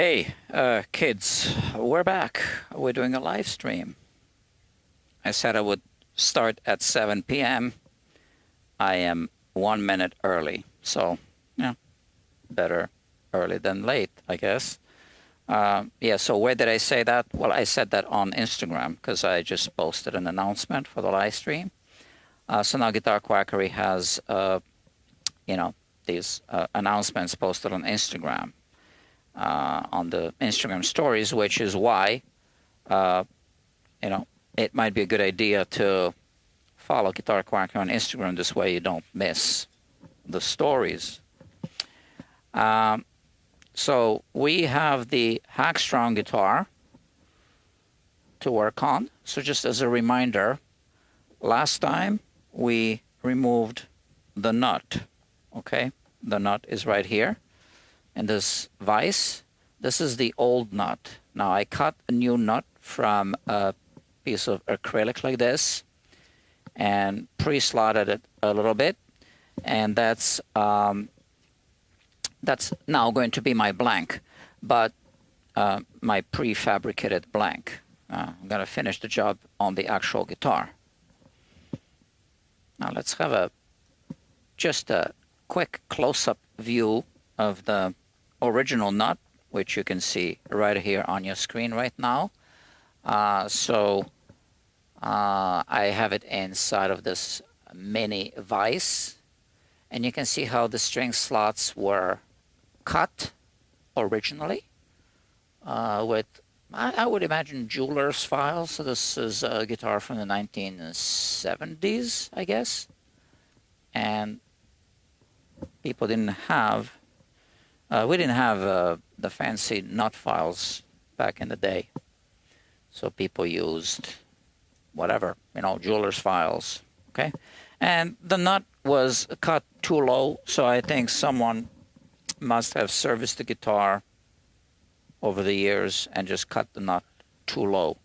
Hey, kids, we're back. We're doing a live stream. I said I would start at 7 p.m. I am 1 minute early, so yeah, better early than late, I guess. Yeah, so where did I say that? Well, I said that on Instagram because I just posted an announcement for the live stream. So now Guitar Quackery has, these announcements posted on Instagram. On the Instagram stories, which is why, it might be a good idea to follow Guitar Quacker on Instagram. This way you don't miss the stories. So we have the Hagstrom guitar to work on. So just as a reminder, last time we removed the nut. Okay, the nut is right here. And this vise, this is the old nut. Now I cut a new nut from a piece of acrylic like this and pre-slotted it a little bit, and that's now going to be my blank, but my prefabricated blank. I'm gonna finish the job on the actual guitar. Now let's have just a quick close-up view of the original nut, which you can see right here on your screen right now. I have it inside of this mini vise, and you can see how the string slots were cut originally with, I would imagine, jeweler's files. So this is a guitar from the 1970s, I guess, and people didn't have we didn't have the fancy nut files back in the day. So people used whatever, jeweler's files, okay? And the nut was cut too low, so I think someone must have serviced the guitar over the years and just cut the nut too low.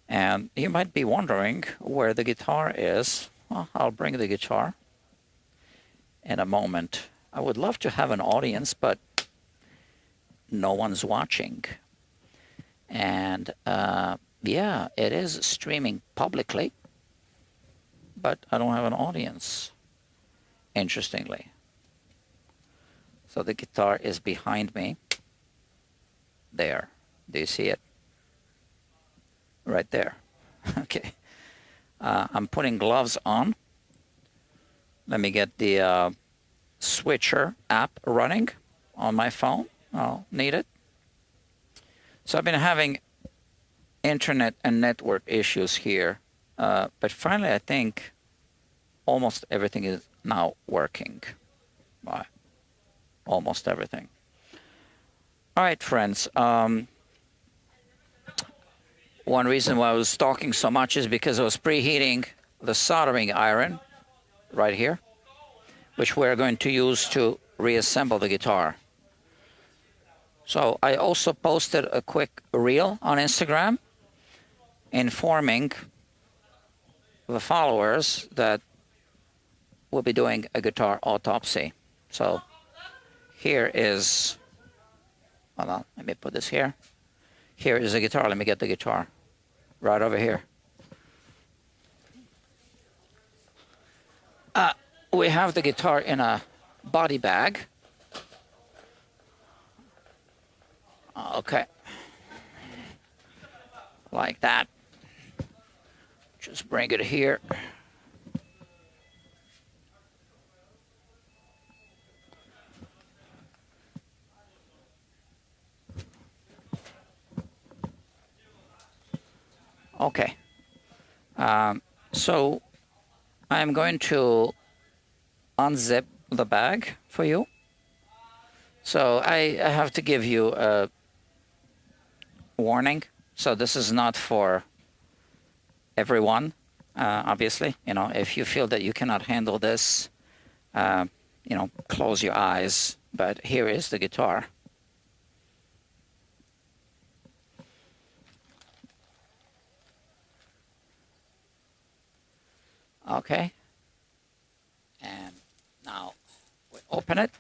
And you might be wondering where the guitar is. Well, I'll bring the guitar in a moment. I would love to have an audience, but no one's watching. And yeah, it is streaming publicly, but I don't have an audience, interestingly. So the guitar is behind me. There. Do you see it? Right there. Okay. I'm putting gloves on. Let me get the switcher app running on my phone. I'll need it. So I've been having internet and network issues here, but finally I think almost everything is now working. Almost everything. All right, friends. One reason why I was talking so much is because I was preheating the soldering iron right here, which we're going to use to reassemble the guitar. So I also posted a quick reel on Instagram informing the followers that we'll be doing a guitar autopsy. So here is, hold on, let me put this here. Here is the guitar. Let me get the guitar right over here. We have the guitar in a body bag. Okay. Like that. Just bring it here. Okay. So I'm going to unzip the bag for you. So I have to give you a warning. So this is not for everyone, obviously. If you feel that you cannot handle this, close your eyes. But here is the guitar. Okay. And now we open it.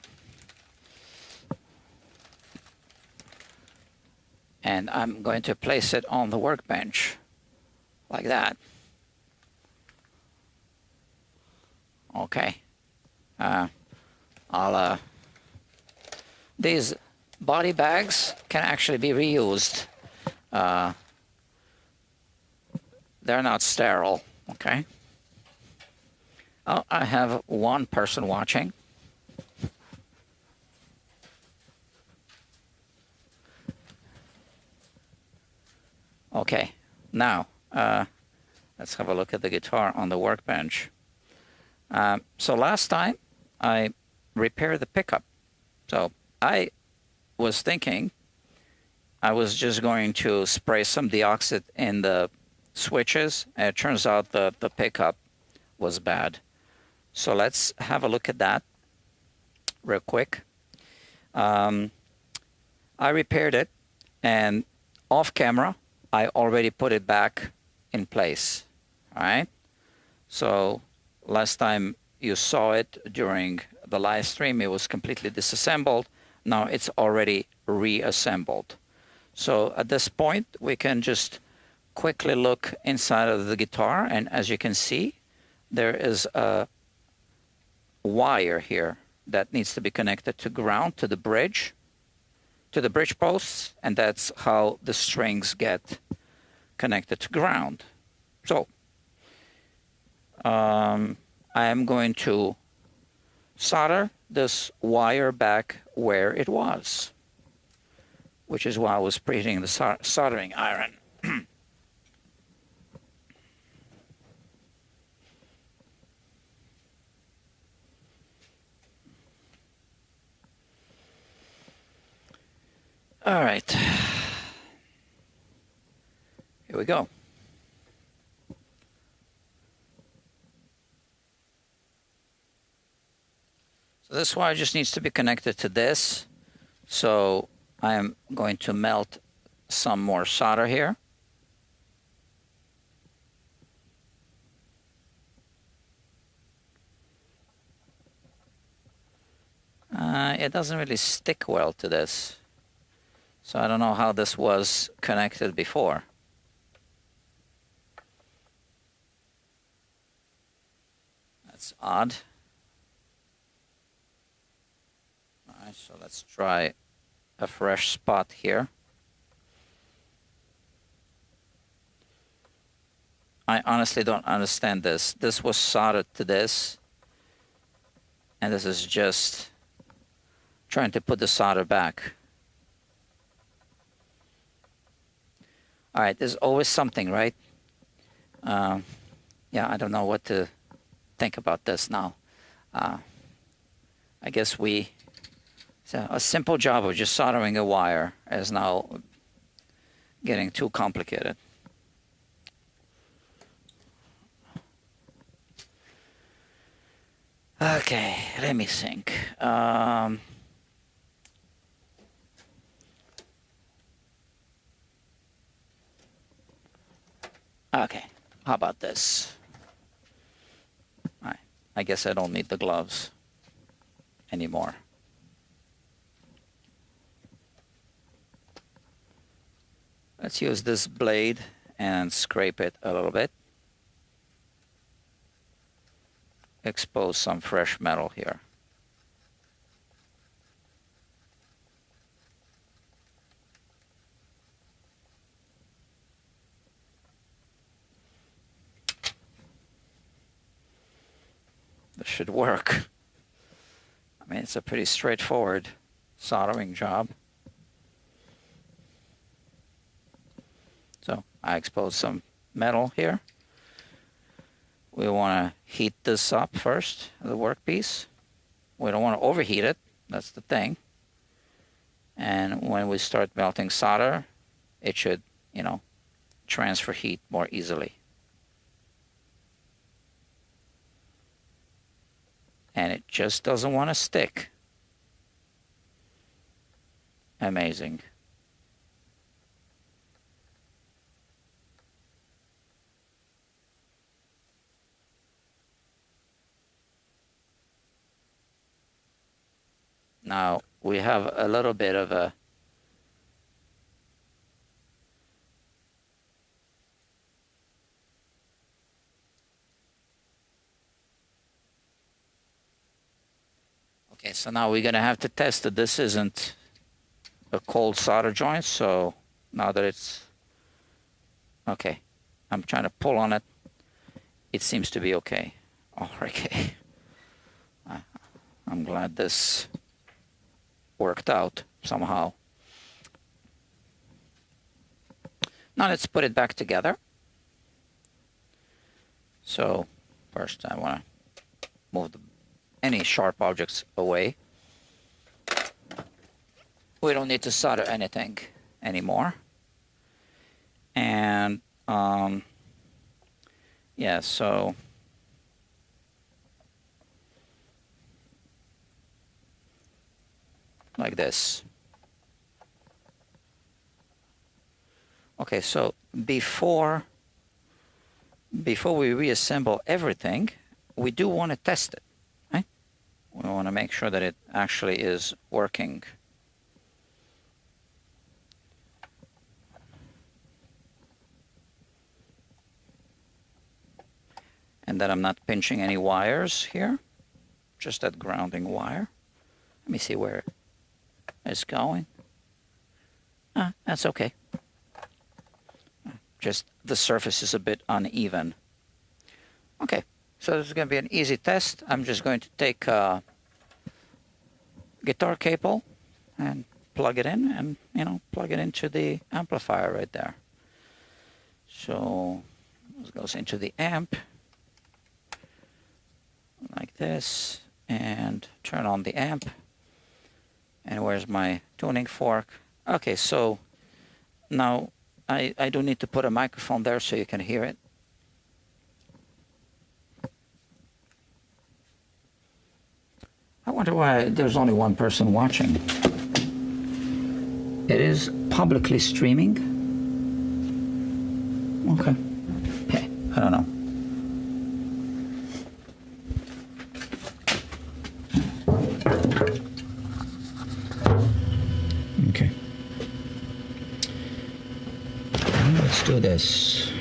And I'm going to place it on the workbench like that. Okay. These body bags can actually be reused. They're not sterile, okay? Oh, I have one person watching. Okay, now let's have a look at the guitar on the workbench. So last time I repaired the pickup. So I was thinking I was just going to spray some deoxit in the switches, and it turns out the pickup was bad. So let's have a look at that real quick. I repaired it, and off camera I already put it back in place. All right. So last time you saw it during the live stream, it was completely disassembled. Now it's already reassembled. So at this point, we can just quickly look inside of the guitar, and as you can see, there is a wire here that needs to be connected to ground, to the bridge posts, and that's how the strings get connected to ground. So I am going to solder this wire back where it was, which is why I was preheating the soldering iron. All right, here we go. So this wire just needs to be connected to this. So I am going to melt some more solder here. It doesn't really stick well to this. So I don't know how this was connected before. That's odd. All right, so let's try a fresh spot here. I honestly don't understand this. This was soldered to this, and this is just trying to put the solder back. All right, there's always something, right? Yeah, I don't know what to think about this now. I guess so a simple job of just soldering a wire is now getting too complicated. Okay, let me think. Okay, how about this? All right, I guess I don't need the gloves anymore. Let's use this blade and scrape it a little bit. Expose some fresh metal here. This should work. I mean, it's a pretty straightforward soldering job. So I expose some metal here. We want to heat this up first, the workpiece. We don't want to overheat it. That's the thing. And when we start melting solder, it should, transfer heat more easily. And it just doesn't want to stick. Amazing. Now we have a little bit of a Okay, so now we're gonna have to test that this isn't a cold solder joint. So now that it's okay, I'm trying to pull on it. It seems to be okay. Oh, okay. I'm glad this worked out somehow. Now let's put it back together. So first I want to move any sharp objects away. We don't need to solder anything anymore. And yeah, so like this. Okay, so before we reassemble everything, we do want to test it, right? We want to make sure that it actually is working. And that I'm not pinching any wires here, just that grounding wire. Let me see where it's going. That's okay. Just the surface is a bit uneven. Okay, so this is going to be an easy test. I'm just going to take a guitar cable and plug it in, and plug it into the amplifier right there. So this goes into the amp like this, and turn on the amp. And where's my tuning fork? Okay, so now I do need to put a microphone there so you can hear it. I wonder why there's only one person watching. It is publicly streaming. Okay. Hey, I don't know. Okay. Let's do this.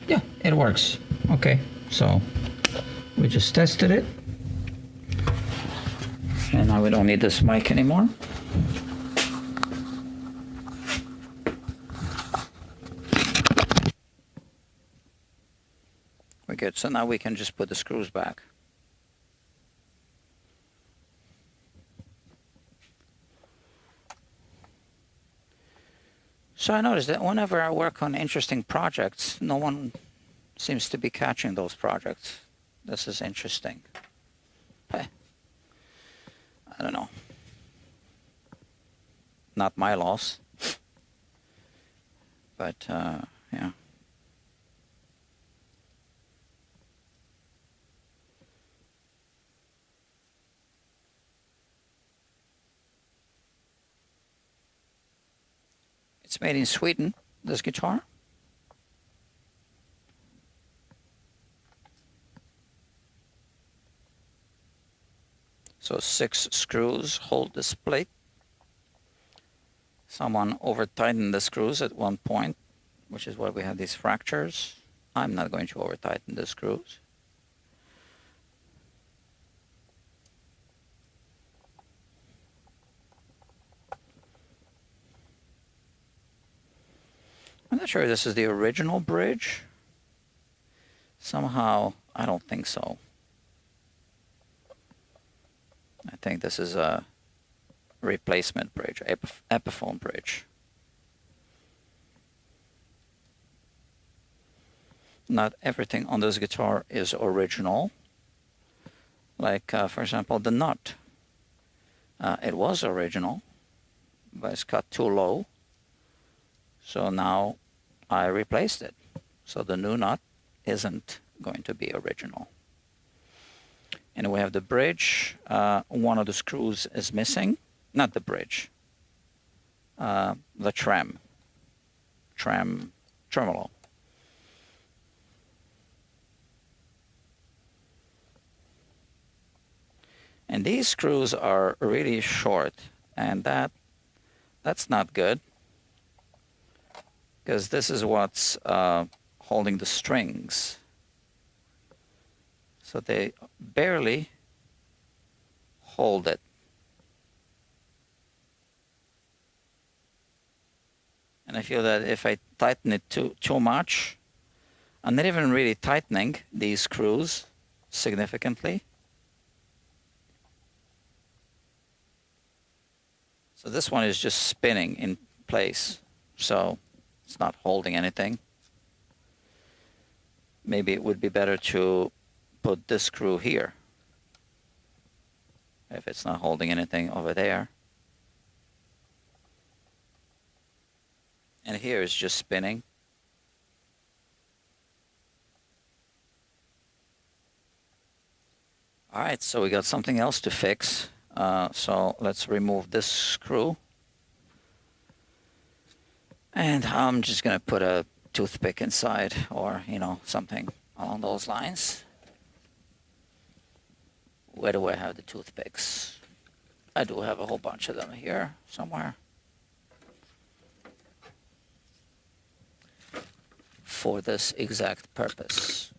Yeah, it works. Okay, so we just tested it. And now we don't need this mic anymore. We're good. So now we can just put the screws back. So I noticed that whenever I work on interesting projects, no one seems to be catching those projects. This is interesting. Hey, I don't know. Not my loss. But, yeah. It's made in Sweden, this guitar. So 6 screws hold this plate. Someone over-tightened the screws at one point, which is why we have these fractures. I'm not going to over-tighten the screws. I'm not sure if this is the original bridge. Somehow, I don't think so. I think this is a replacement bridge, Epiphone bridge. Not everything on this guitar is original. Like, for example, the nut. It was original, but it's cut too low. So now I replaced it. So the new nut isn't going to be original. And we have the bridge. One of the screws is missing. Not the bridge. The tremolo. And these screws are really short, and that's not good, because this is what's holding the strings. So they barely hold it. And I feel that if I tighten it too much, I'm not even really tightening these screws significantly. So this one is just spinning in place, so it's not holding anything. Maybe it would be better to put this screw here if it's not holding anything over there. And here it's just spinning. All right, so we got something else to fix. So let's remove this screw. And I'm just going to put a toothpick inside, or, you know, something along those lines. Where do I have the toothpicks? I do have a whole bunch of them here somewhere. For this exact purpose.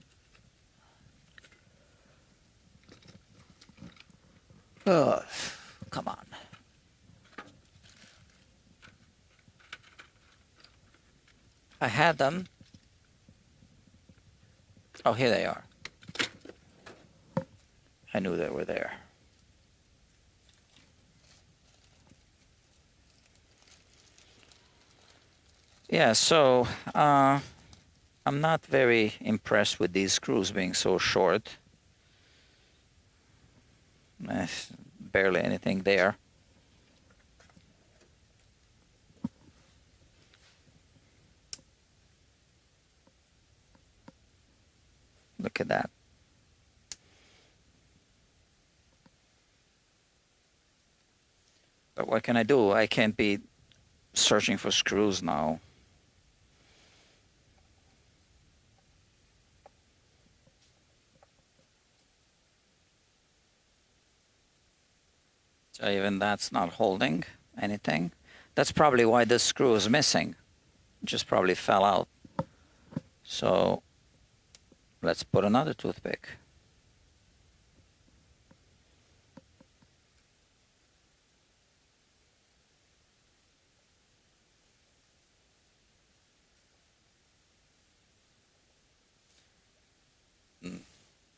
Oh, come on. I had them. Oh, here they are. I knew they were there. Yeah, so I'm not very impressed with these screws being so short. Barely anything there. Look at that. But what can I do? I can't be searching for screws now. So even that's not holding anything. That's probably why this screw is missing. It just probably fell out. So let's put another toothpick.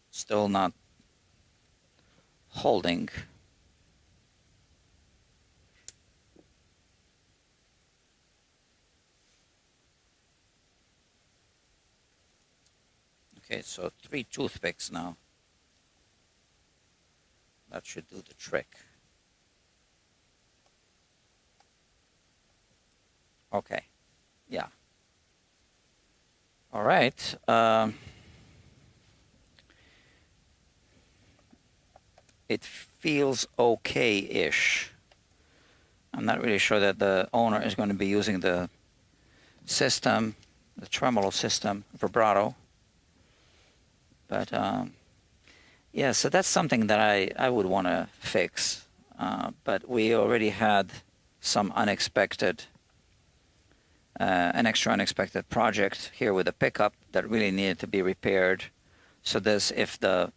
Still not holding. Okay, so 3 toothpicks now. That should do the trick. Okay, yeah. All right. It feels okay-ish. I'm not really sure that the owner is going to be using the system, the tremolo system, vibrato. But yeah, so that's something that I would want to fix. But we already had some unexpected, an extra unexpected project here with a pickup that really needed to be repaired. So this, if the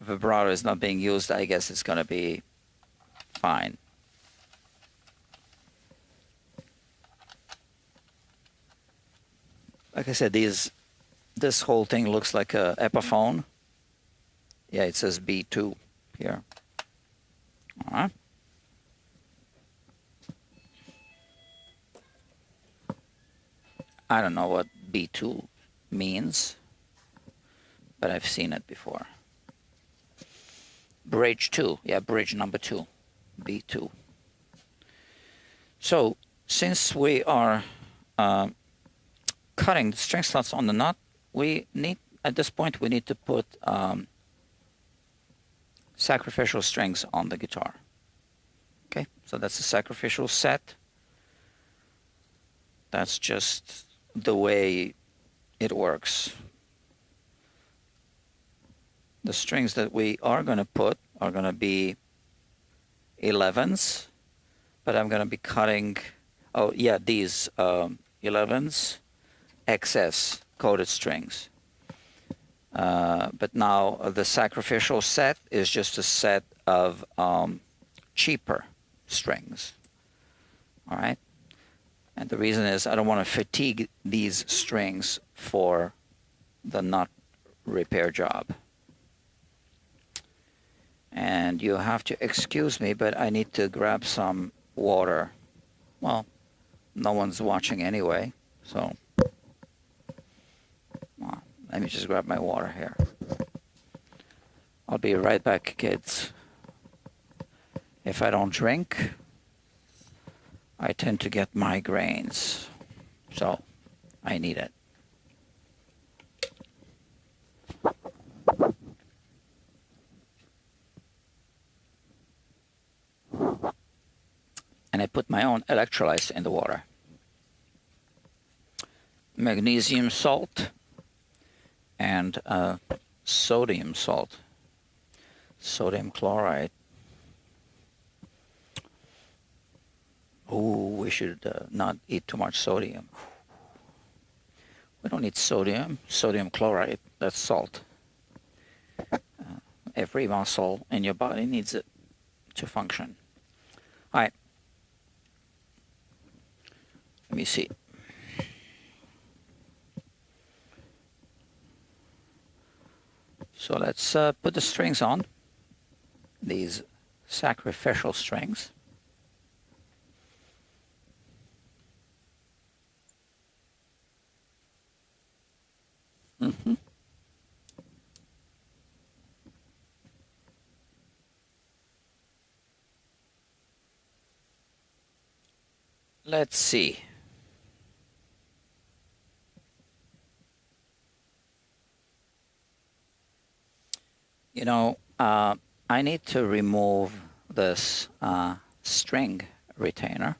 vibrato is not being used, I guess it's going to be fine. Like I said, this whole thing looks like a Epiphone. Yeah, it says B2 here. All right. I don't know what B2 means, but I've seen it before. Bridge 2, yeah, bridge number 2, B2. So since we are cutting the string slots on the nut, we need, at this point, we need to put sacrificial strings on the guitar. Okay, so that's a sacrificial set. That's just the way it works. The strings that we are going to put are going to be 11s, but I'm going to be cutting, oh yeah, these 11s, excess coated strings. But now the sacrificial set is just a set of cheaper strings. All right. And the reason is I don't want to fatigue these strings for the nut repair job. And you have to excuse me, but I need to grab some water. Well, no one's watching anyway, so well, let me just grab my water here. I'll be right back, kids. If I don't drink, I tend to get migraines, so I need it. And I put my own electrolytes in the water. Magnesium salt and sodium salt, sodium chloride. Oh, we should not eat too much sodium. We don't need sodium. Sodium chloride, that's salt. Every muscle in your body needs it to function. All right. Let me see. So let's put the strings on, these sacrificial strings. Let's see. You know, I need to remove this string retainer.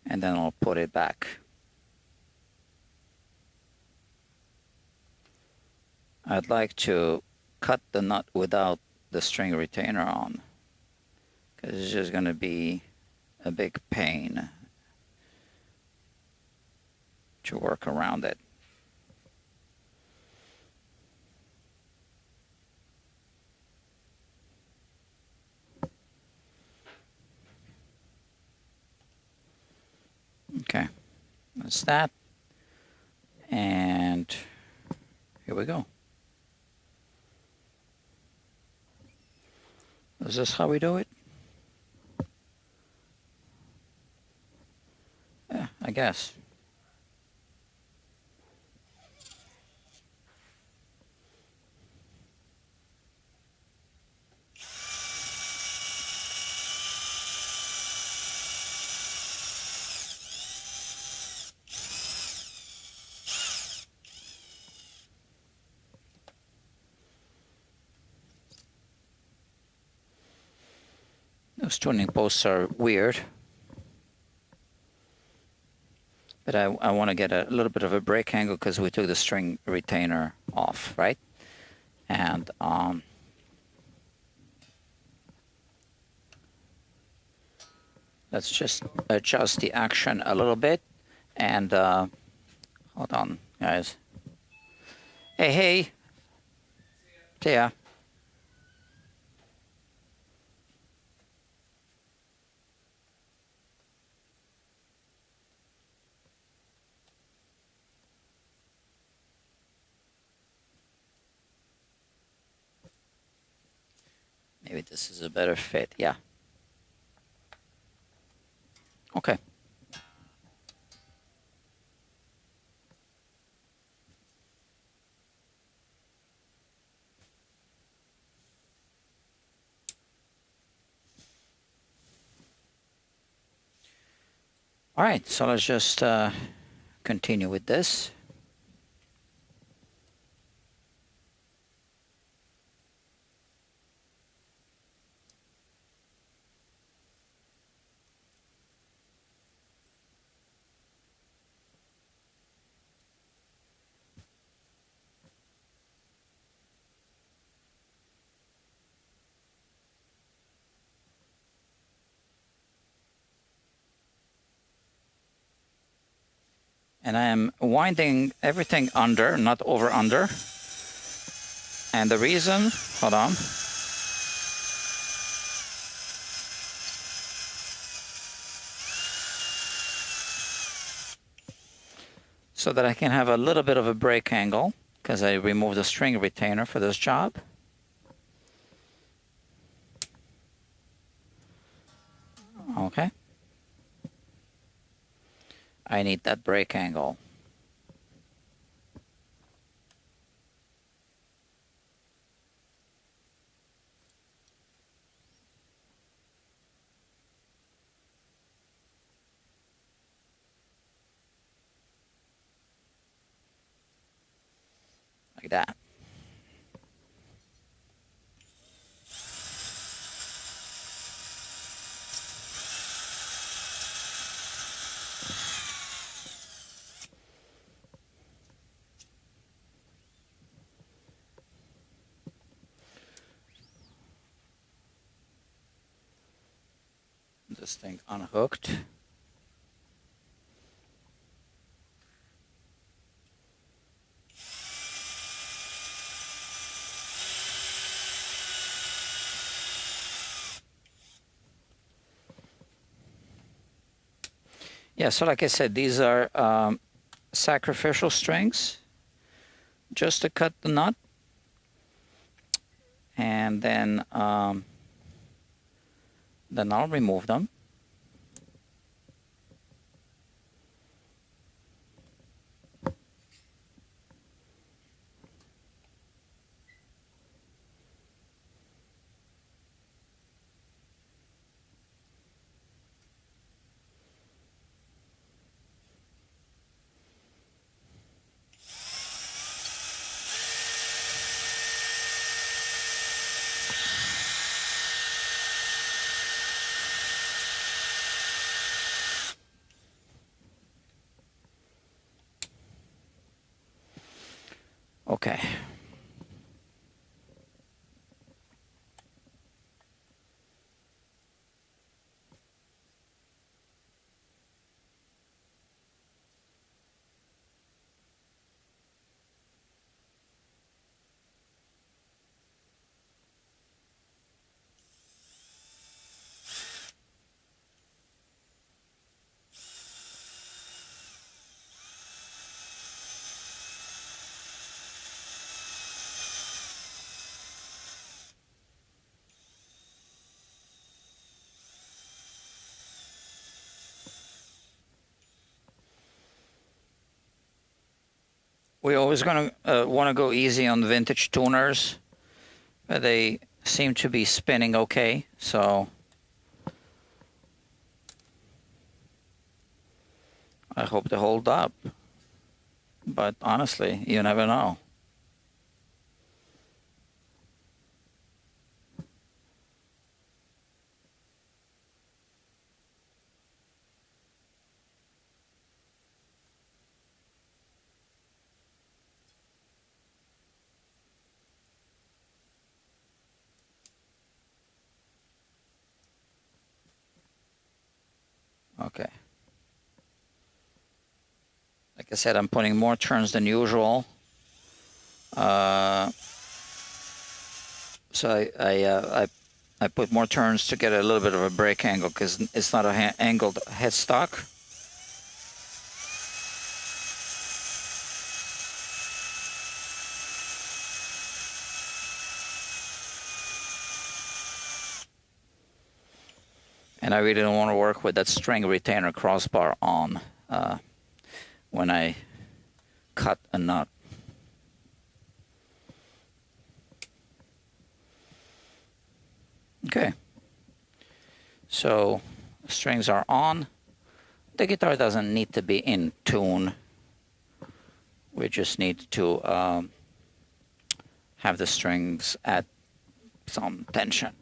And then I'll put it back. I'd like to cut the nut without the string retainer on, because it's just going to be a big pain to work around it. Okay, that's that. And here we go. Is this how we do it? Yeah, I guess. Those tuning posts are weird, but I want to get a little bit of a break angle because we took the string retainer off, right? And let's just adjust the action a little bit. And hold on, guys. Hey, hey. See ya. Maybe this is a better fit. Yeah. Okay. All right, so let's just continue with this. And I am winding everything under, not over under. And the reason, hold on. So that I can have a little bit of a break angle, because I removed the string retainer for this job. Okay. I need that break angle. Like that. This thing unhooked. Yeah, so like I said, these are sacrificial strings just to cut the nut. And then I'll remove them. Okay. We're always going to want to go easy on vintage tuners. They seem to be spinning okay, so I hope they hold up. But honestly, you never know. Okay. Like I said, I'm putting more turns than usual. So I put more turns to get a little bit of a break angle because it's not a angled headstock. And I really don't want to work with that string retainer crossbar on when I cut a nut. Okay, so strings are on. The guitar doesn't need to be in tune. We just need to have the strings at some tension.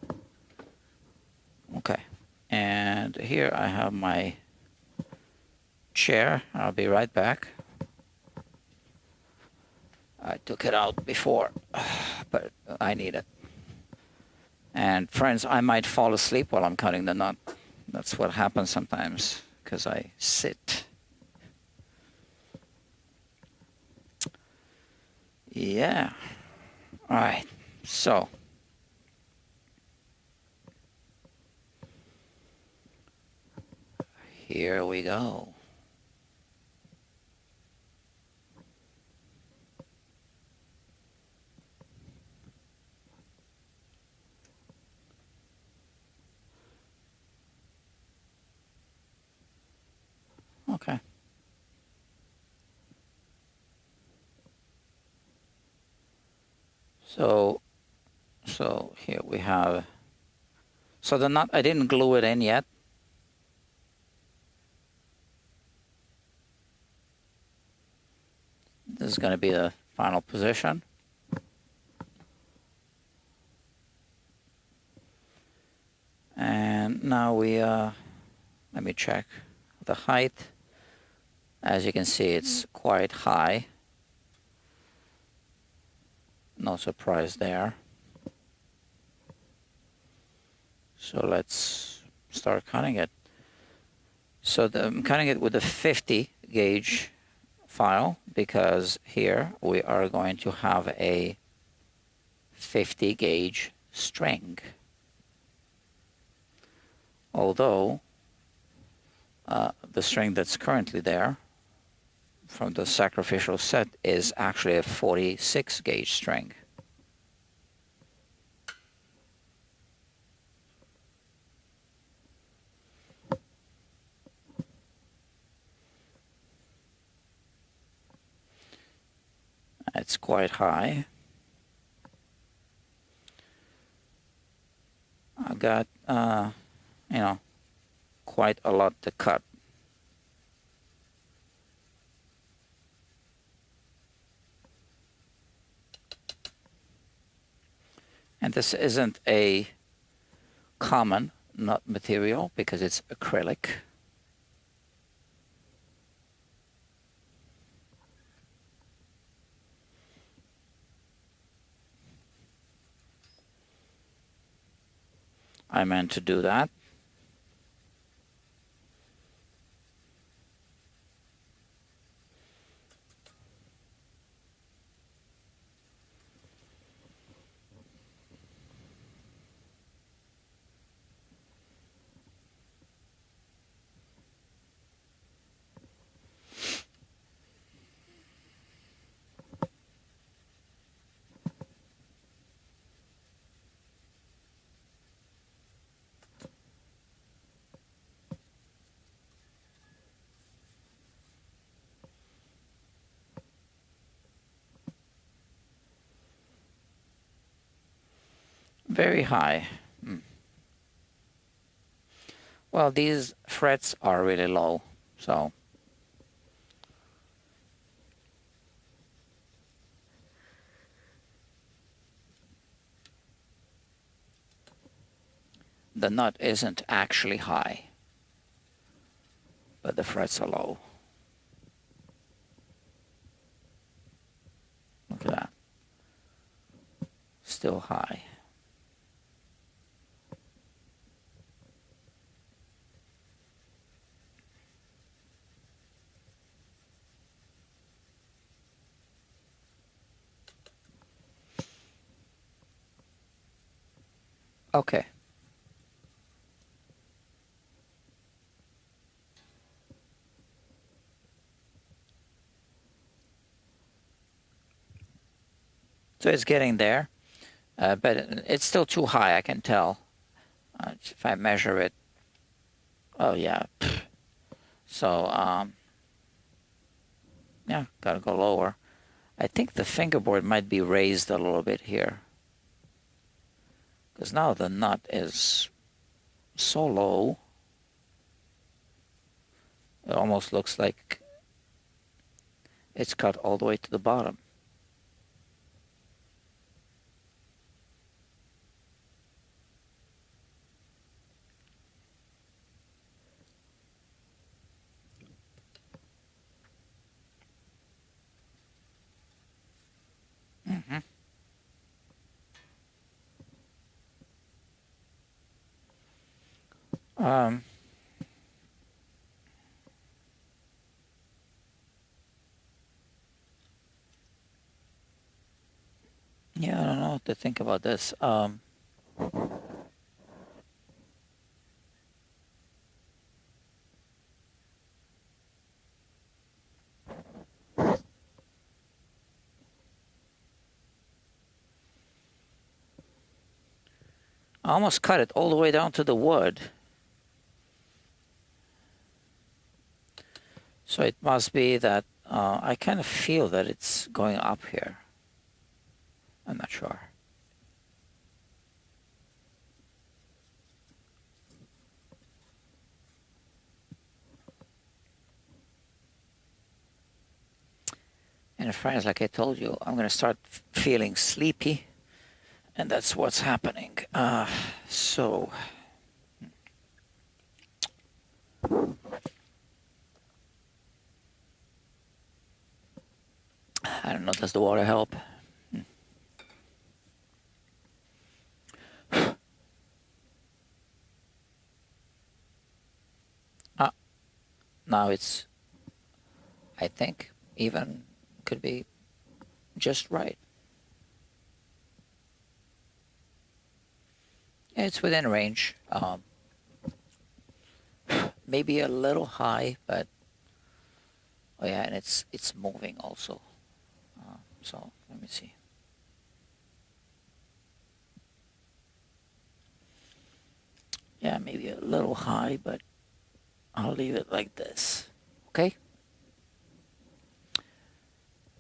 Okay, and here I have my chair. I'll be right back. I took it out before, but I need it. And friends, I might fall asleep while I'm cutting the nut. That's what happens sometimes, because I sit. Yeah. All right. So here we go. Okay. So here we have, so the nut, I didn't glue it in yet. This is going to be the final position. And now we, let me check the height. As you can see, it's quite high. No surprise there. So let's start cutting it. So I'm cutting it with a 50 gauge file because here we are going to have a 50 gauge string. Although the string that's currently there from the sacrificial set is actually a 46 gauge string. It's quite high. I got, you know, quite a lot to cut. And this isn't a common nut material because it's acrylic. I meant to do that. Very high. Well, these frets are really low, so the nut isn't actually high, but the frets are low. Look at that. Still high. Okay. So it's getting there, but it's still too high, I can tell. If I measure it, oh yeah. So, yeah, gotta go lower. I think the fingerboard might be raised a little bit here, because now the nut is so low, it almost looks like it's cut all the way to the bottom. Mm-hmm. what to think about this. I almost cut it all the way down to the wood. So it must be that I kind of feel that it's going up here. I'm not sure. And friends, like I told you, I'm going to start feeling sleepy. And that's what's happening. So I don't know, does the water help? Now it's, I think, even could be just right. Yeah, it's within range. Maybe a little high, but oh yeah, and it's moving also. So let me see. Yeah, maybe a little high, but I'll leave it like this. Okay.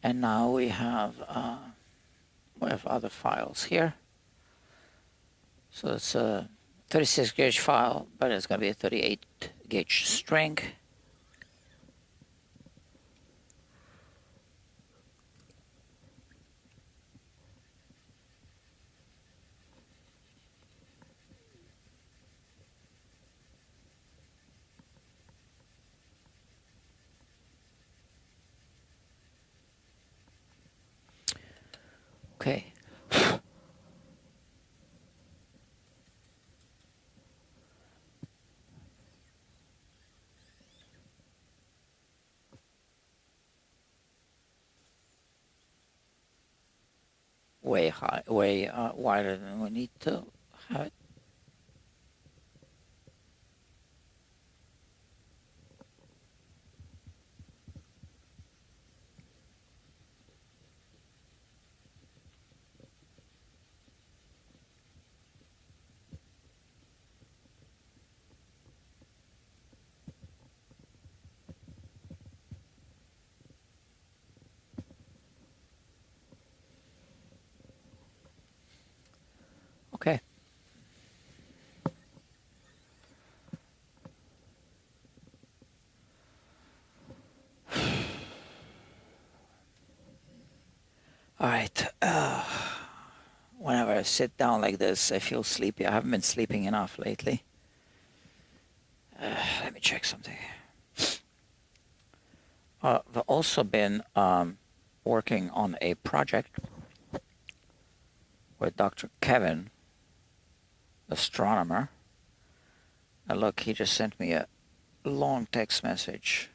And now we have other files here. So it's a 36 gauge file, but it's going to be a 38 gauge string. Okay. Way high, way wider than we need to have it. Okay. All right. Whenever I sit down like this, I feel sleepy. I haven't been sleeping enough lately. Let me check something. I've also been working on a project with Dr. Kevin, astronomer. And look, he just sent me a long text message.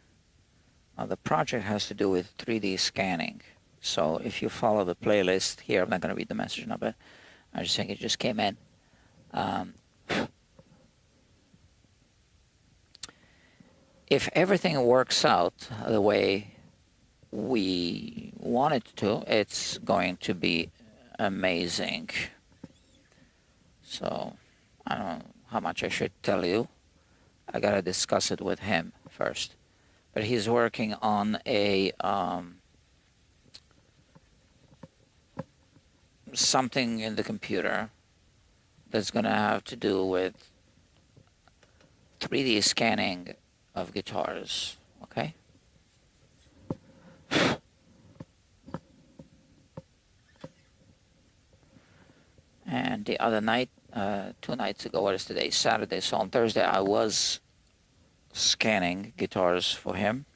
The project has to do with 3D scanning. So if you follow the playlist here, I'm not going to read the message now, but I just think it just came in. If everything works out the way we want it to, it's going to be amazing. So I don't know how much I should tell you. I got to discuss it with him first. But he's working on a something in the computer that's going to have to do with 3D scanning of guitars, okay? And the other night, 2 nights ago, what is today? Saturday. So on Thursday, I was scanning guitars for him.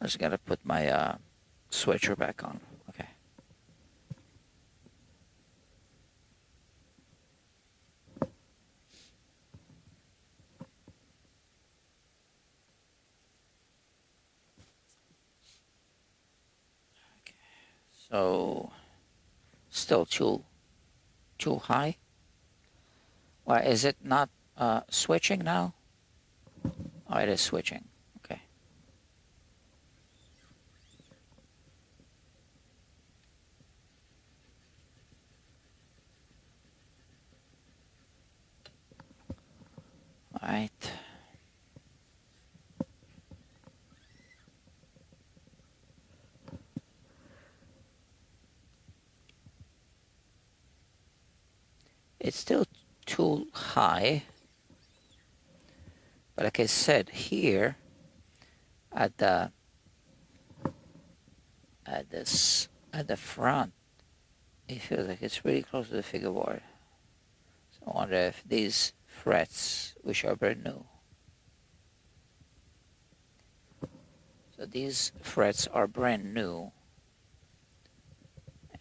I just got to put my switcher back on. Okay. So still too high. Well, is it not switching now? Oh, it is switching. Okay. All right. It's still too high, but like I said, here at the front, it feels like it's really close to the fingerboard. So I wonder if these frets, which are brand new, so these frets are brand new,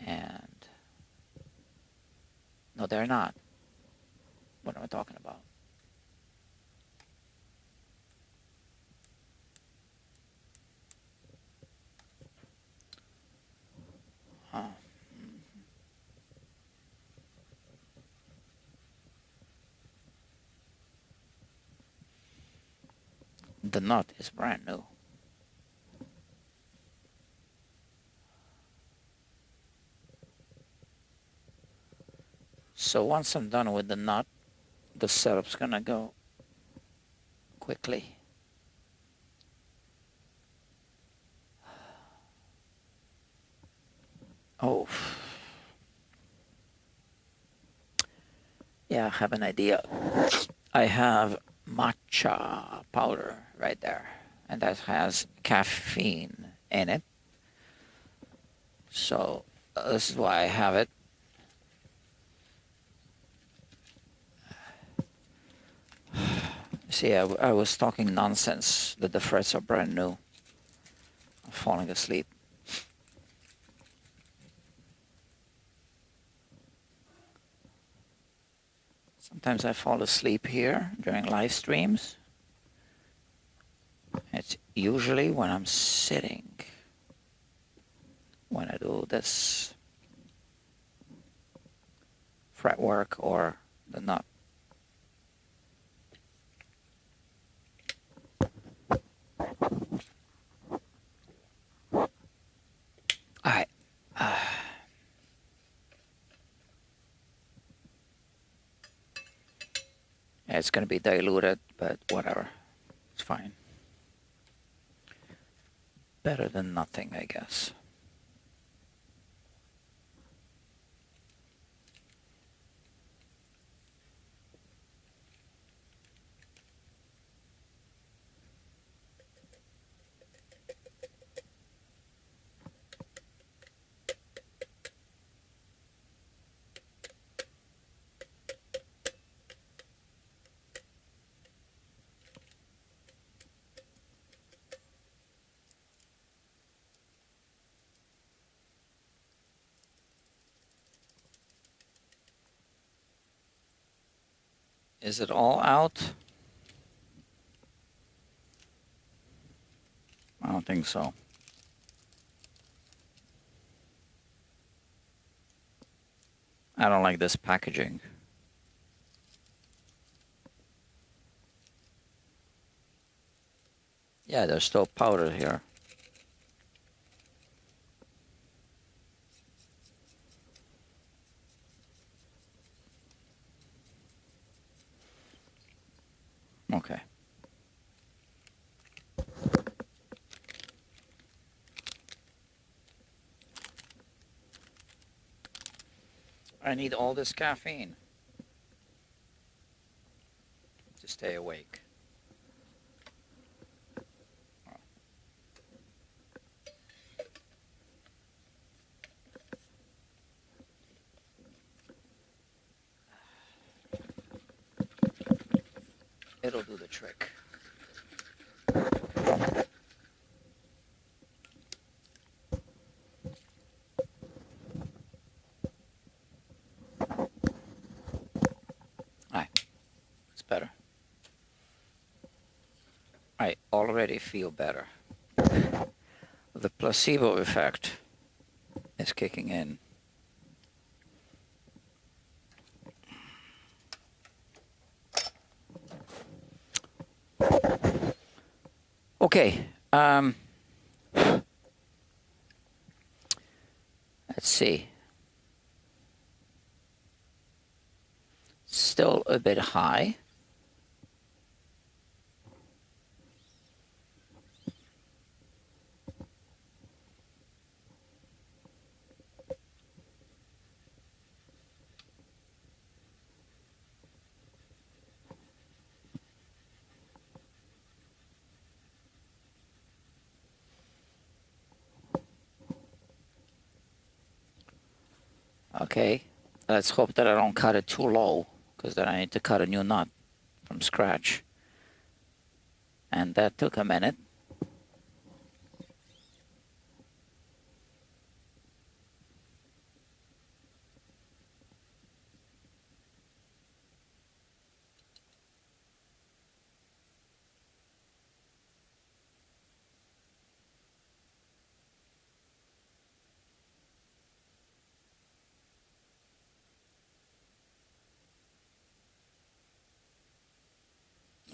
and no, they're not. What am I talking about? Oh. The nut is brand new. So once I'm done with the nut, the setup's gonna go quickly. Oh. Yeah, I have an idea. I have matcha powder right there, and that has caffeine in it. So this is why I have it. See, I was talking nonsense that the frets are brand new. I'm falling asleep. Sometimes I fall asleep here during live streams. It's usually when I'm sitting, when I do this fret work or the nut. Alright. It's going to be diluted, but whatever. It's fine. Better than nothing, I guess. Is it all out? I don't think so. I don't like this packaging. Yeah, there's still powder here. Okay. I need all this caffeine to stay awake. It'll do the trick. It's better. I already feel better. The placebo effect is kicking in. Okay. Let's see. Still a bit high. Okay, let's hope that I don't cut it too low, because then I need to cut a new nut from scratch. And that took a minute.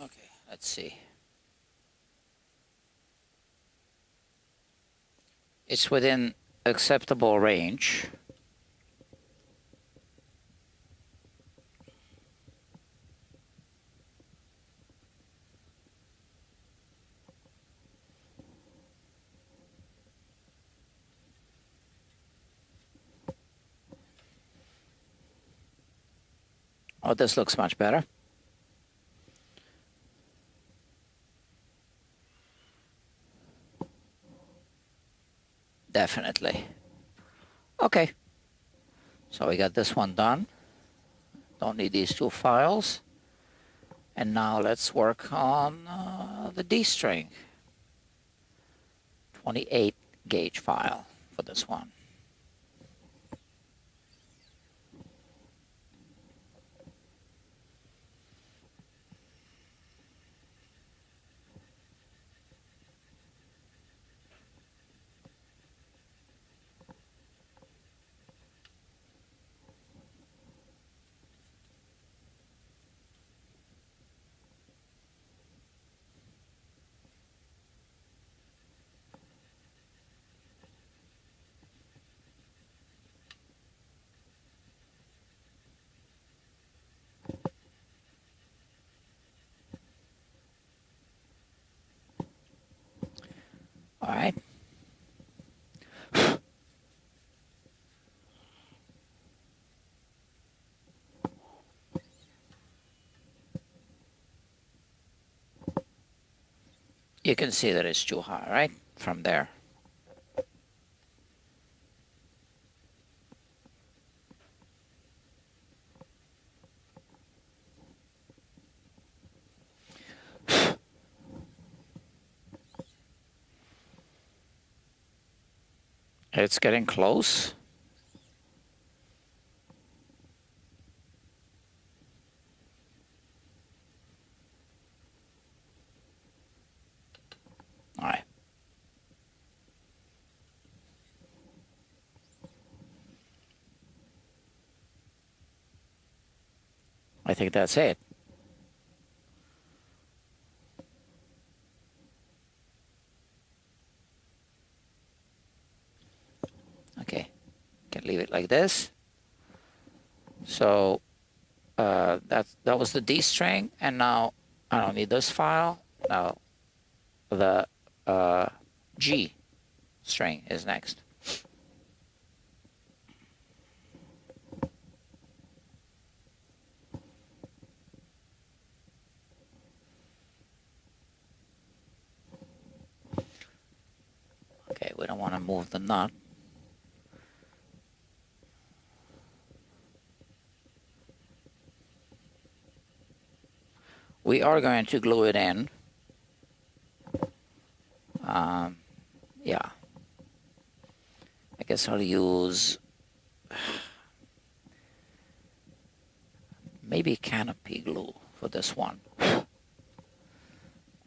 Okay, let's see. It's within acceptable range. Oh, this looks much better. Definitely. Okay, so we got this one done. Don't need these two files. And now let's work on the D string. 28 gauge file for this one. All right. You can see that it's too high, right? From there. It's getting close. All right. I think that's it. Okay, can leave it like this. So that was the D string, and now I don't need this file. Now the G string is next. Okay, we don't want to move the nut. We are going to glue it in. Yeah. I guess I'll use maybe canopy glue for this one.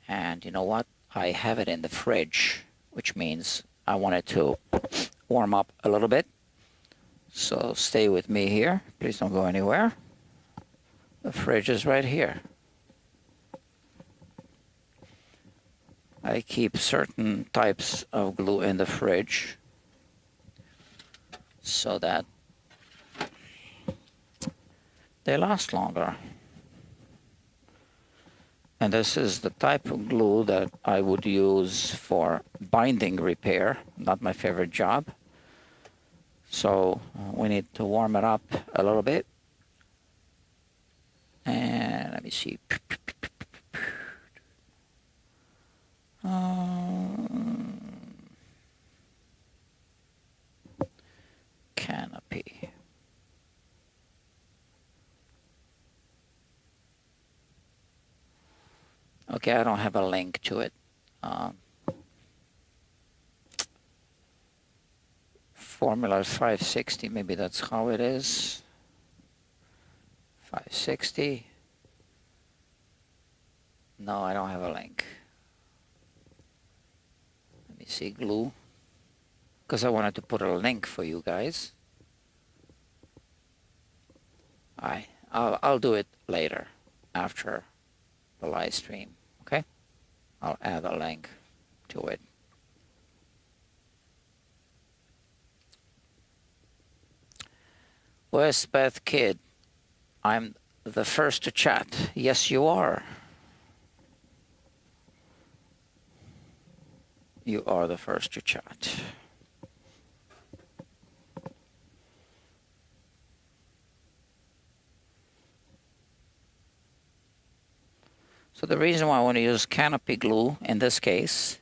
And you know what? I have it in the fridge, which means I want it to warm up a little bit. So stay with me here. Please don't go anywhere. The fridge is right here. I keep certain types of glue in the fridge so that they last longer. And this is the type of glue that I would use for binding repair, not my favorite job. So we need to warm it up a little bit. And let me see. Canopy. Okay, I don't have a link to it. Formula 560, maybe that's how it is. 560. No, I don't have a link. Let me see, glue. Because I wanted to put a link for you guys. I'll do it later, after the live stream, okay? I'll add a link to it. Where's Beth Kid? I'm the first to chat. Yes, you are. You are the first to chat. So the reason why I want to use canopy glue in this case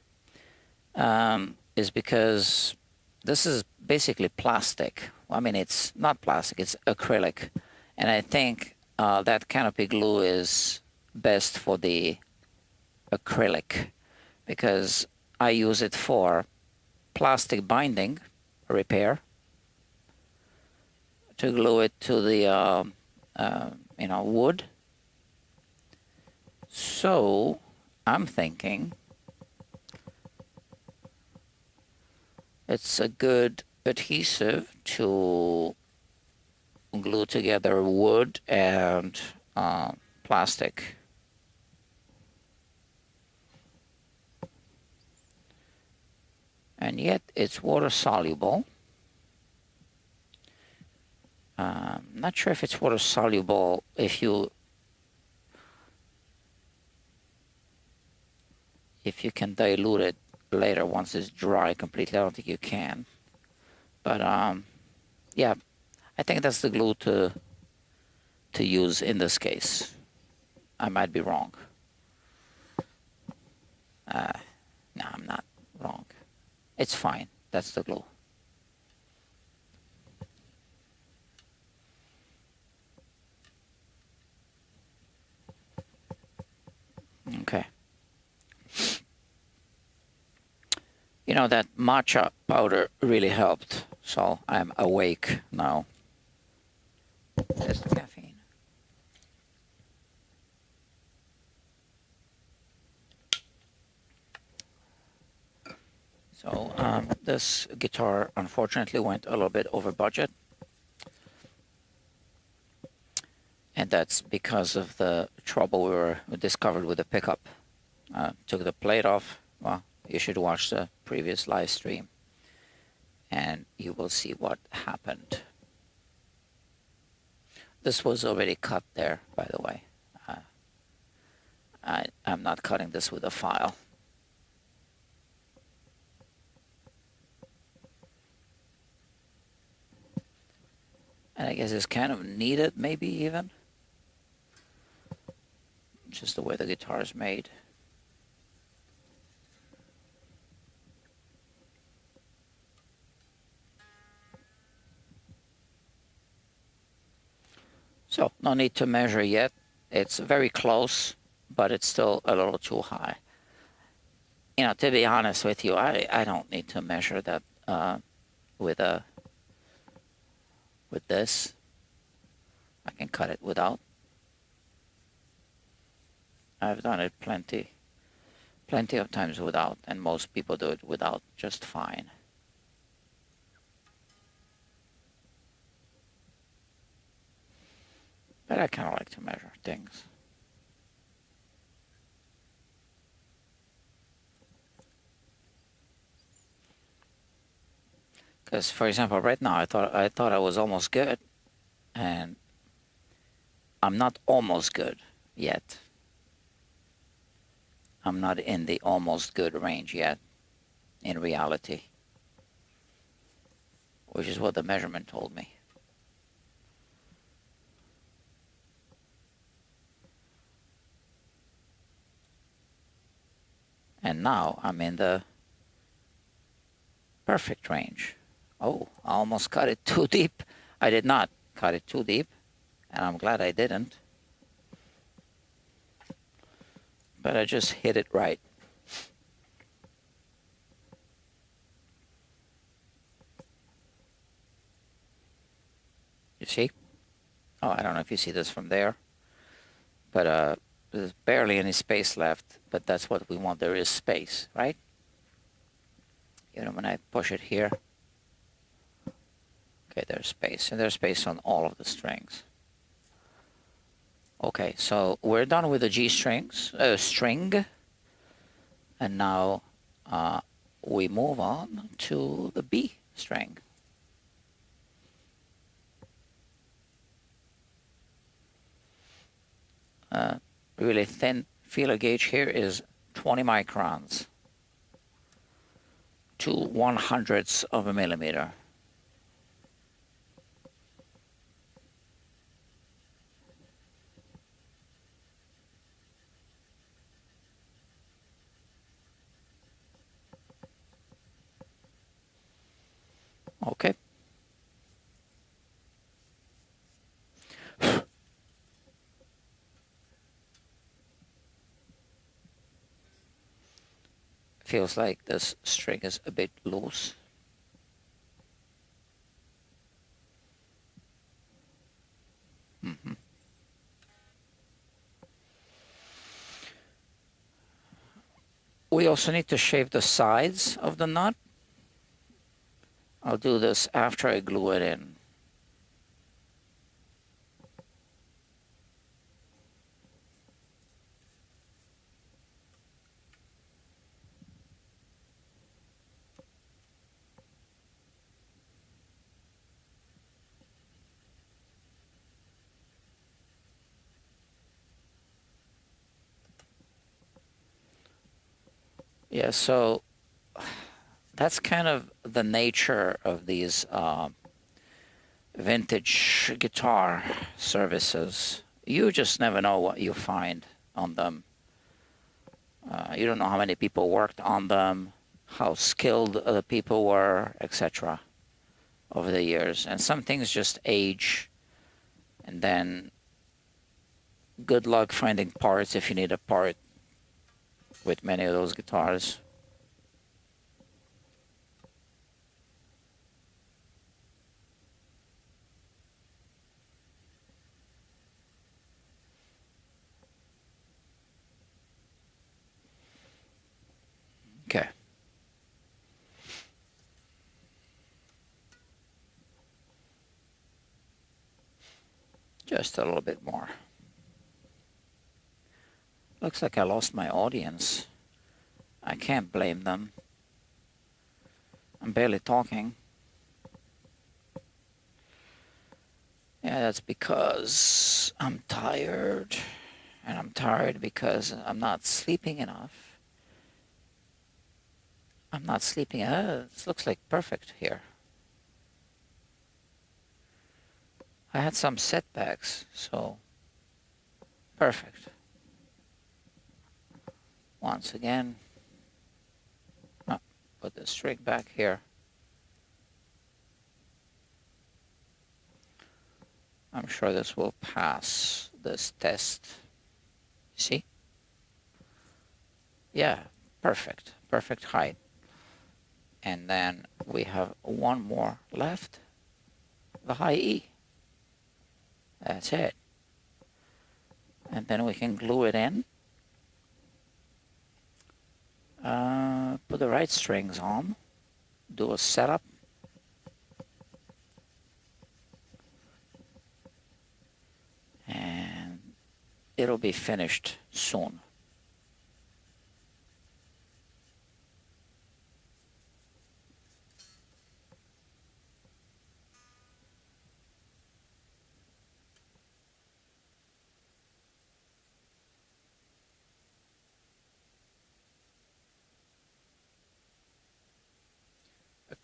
is because this is basically plastic. I mean, it's not plastic, it's acrylic. And I think that canopy glue is best for the acrylic because I use it for plastic binding repair to glue it to the wood. So I'm thinking it's a good adhesive to glue together wood and plastic. And yet it's water soluble. Not sure if it's water soluble if you can dilute it later once it's dry completely. I don't think you can. But yeah, I think that's the glue to use in this case. I might be wrong. No, I'm not wrong. It's fine. That's the glue. Okay. You know, that matcha powder really helped, so I'm awake now. There's the caffeine. So this guitar unfortunately went a little bit over budget. And that's because of the trouble we discovered with the pickup. Took the plate off. Well, you should watch the previous live stream and you will see what happened. This was already cut there, by the way. I'm not cutting this with a file. And I guess it's kind of needed, maybe even. Just the way the guitar is made. So, no need to measure yet. It's very close, but it's still a little too high. You know, to be honest with you, I don't need to measure that with this. I can cut it without. I've done it plenty of times without, and most people do it without just fine. But I kind of like to measure things. Because, for example, right now I thought I was almost good, and I'm not almost good yet. I'm not in the almost good range yet, in reality, which is what the measurement told me. And now I'm in the perfect range. Oh, I almost cut it too deep. I did not cut it too deep, and I'm glad I didn't. But I just hit it right. You see? Oh, I don't know if you see this from there, but there's barely any space left, but that's what we want. There is space, right? You know, when I push it here, okay, there's space, and there's space on all of the strings. Okay, so we're done with the G strings, string, and now we move on to the B string. Really thin feeler gauge here is 20 microns, 2/100ths of a millimeter. Okay. Feels like this string is a bit loose. We also need to shave the sides of the nut. I'll do this after I glue it in. Yeah, so that's kind of the nature of these vintage guitar services. You just never know what you find on them. You don't know how many people worked on them, how skilled the people were, etc. over the years. And some things just age, and then good luck finding parts if you need a part with many of those guitars. Okay. Just a little bit more. Looks like I lost my audience. I can't blame them. I'm barely talking. Yeah, that's because I'm tired. And I'm tired because I'm not sleeping enough. I'm not sleeping. This looks like perfect here. I had some setbacks, so perfect. Once again, put the string back here. I'm sure this will pass this test. See? Yeah, perfect. Perfect height. And then we have one more left, the high E. That's it. And then we can glue it in. Put the right strings on. Do a setup. And it'll be finished soon.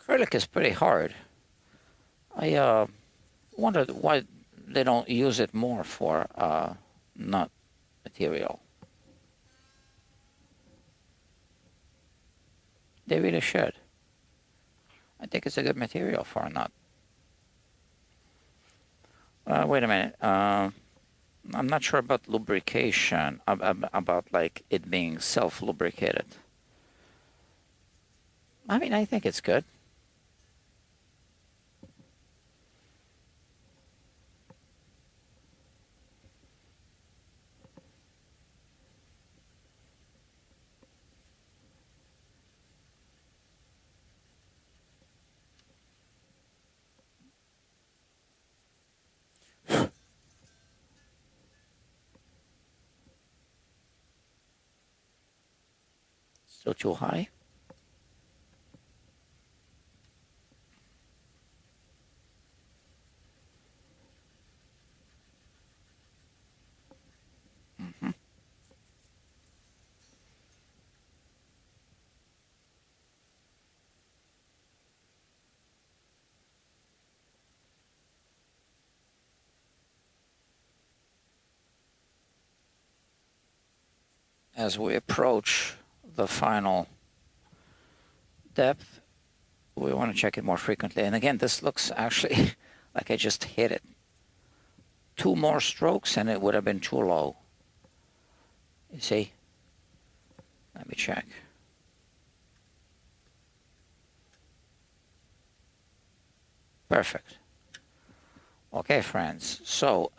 Acrylic is pretty hard. I wondered why they don't use it more for nut material. They really should. I think it's a good material for a nut. Wait a minute. I'm not sure about lubrication, about like it being self-lubricated. I mean, I think it's good. Still too high? Mm-hmm. As we approach the final depth, we want to check it more frequently. And again, this looks actually like I just hit it. 2 more strokes and it would have been too low. You see? Let me check. Perfect. Okay, friends. So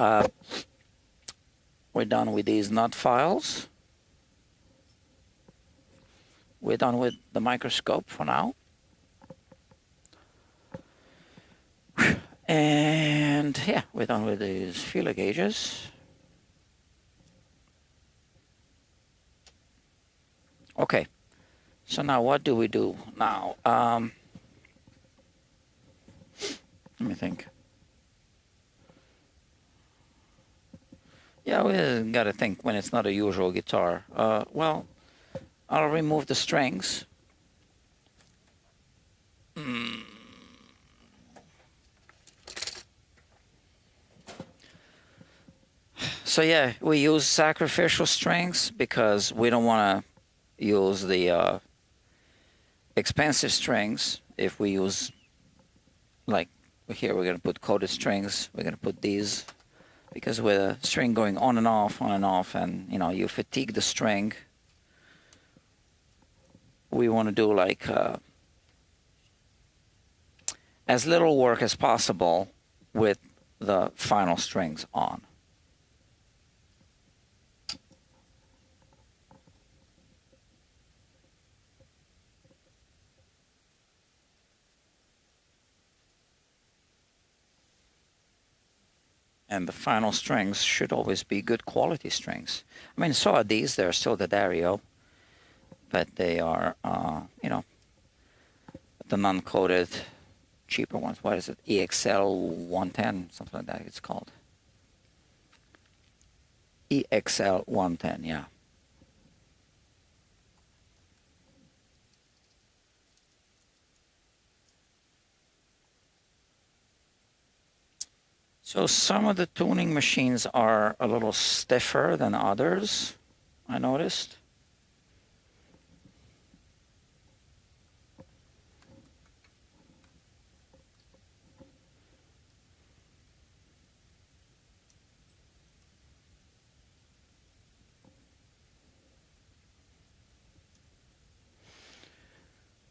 we're done with these nut files. We're done with the microscope for now. And yeah, we're done with these feeler gauges. Okay, so now what do we do now? Let me think. Yeah, we gotta think when it's not a usual guitar. Well, I'll remove the strings. So yeah, we use sacrificial strings because we don't want to use the expensive strings. If we use, like here, we're going to put coated strings. We're going to put these because with a string going on and off, and you know, you fatigue the string. We want to do like as little work as possible with the final strings on. And the final strings should always be good quality strings. I mean, so are these. They're still the Dario, but they are, you know, the non-coated, cheaper ones. What is it? EXL 110, something like that it's called. EXL 110, yeah. So some of the tuning machines are a little stiffer than others, I noticed.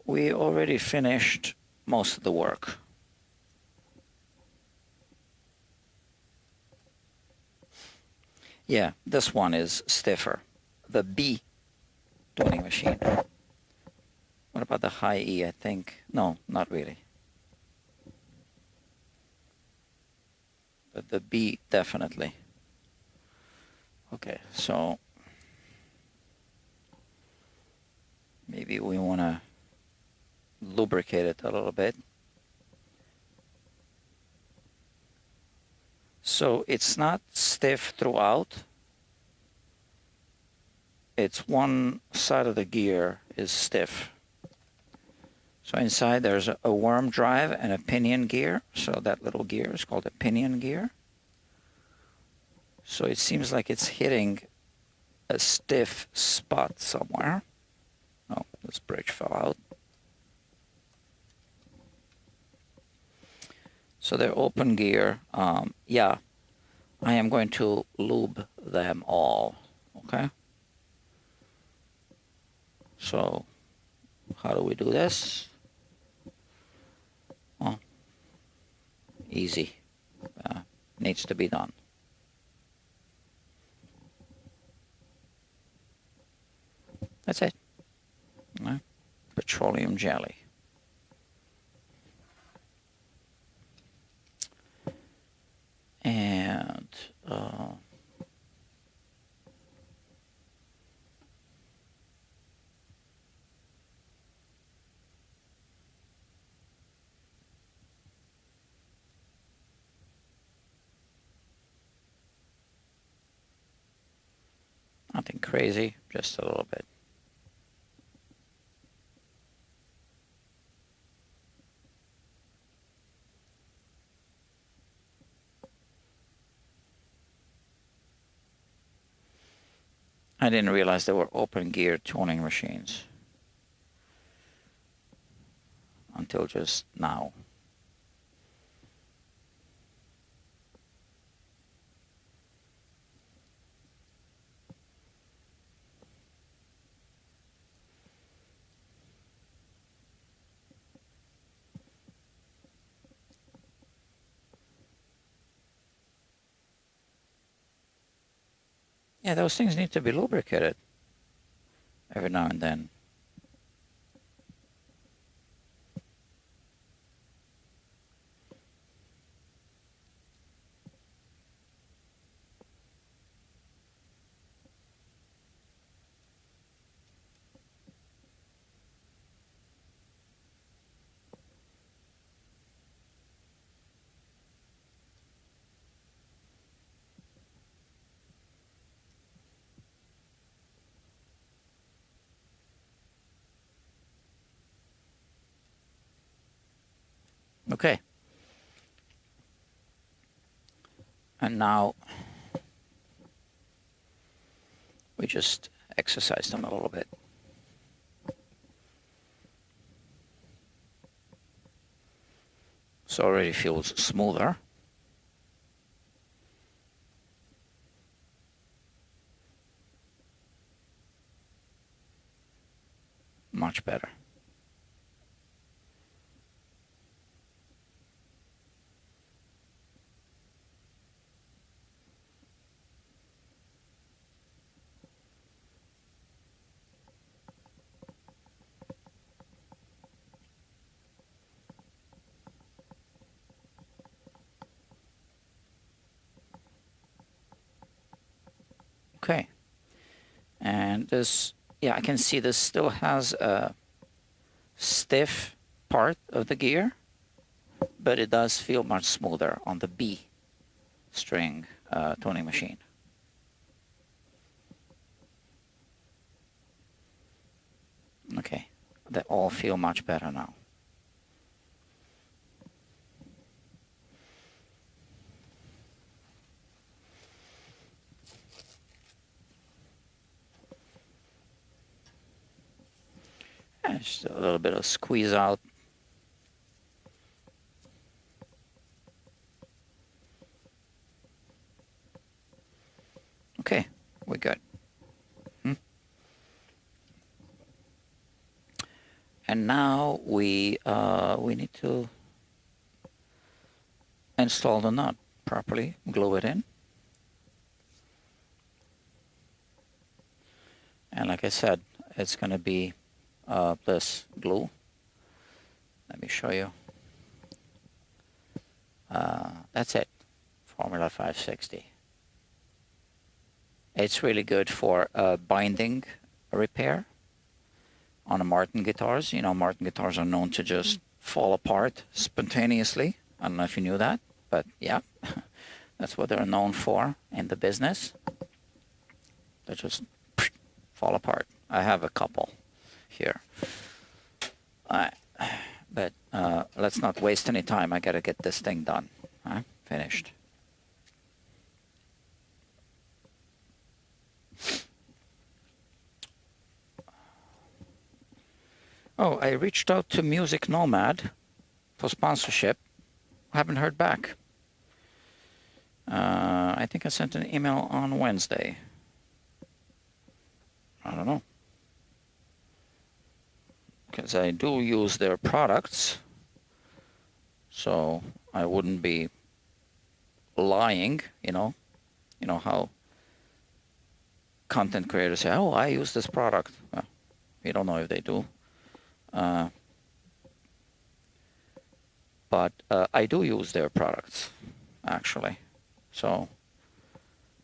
We already finished most of the work. Yeah, this one is stiffer. The B tuning machine. What about the high E, I think? No, not really. But the B, definitely. Okay, so maybe we want to lubricate it a little bit. So it's not stiff throughout. It's one side of the gear is stiff. So inside there's a worm drive and a pinion gear. So that little gear is called a pinion gear. So it seems like it's hitting a stiff spot somewhere. Oh, this bridge fell out. So they're open gear. Yeah, I am going to lube them all. Okay. So how do we do this? Oh, easy. Needs to be done. That's it. Petroleum jelly. And nothing crazy, just a little bit. I didn't realize there were open gear tuning machines until just now. Yeah, those things need to be lubricated every now and then. Okay. And now we just exercise them a little bit. So already feels smoother. Much better. Okay. And this, yeah, I can see this still has a stiff part of the gear, but it does feel much smoother on the B string tuning machine. Okay, they all feel much better now. And just a little bit of squeeze out. Okay, we're good. And now we need to install the nut properly, glue it in. And like I said, it's going to be this glue. Let me show you. That's it, Formula 560. It's really good for binding repair on the Martin guitars. You know, Martin guitars are known to just fall apart spontaneously. I don't know if you knew that, but yeah, that's what they're known for in the business. They just fall apart. I have a couple here. All right, But let's not waste any time. I gotta get this thing done. Finished. Oh, I reached out to Music Nomad for sponsorship. Haven't heard back. I think I sent an email on Wednesday. I don't know. Because I do use their products. So I wouldn't be lying, you know. You know how content creators say, oh, I use this product. Well, we don't know if they do. But I do use their products, actually. So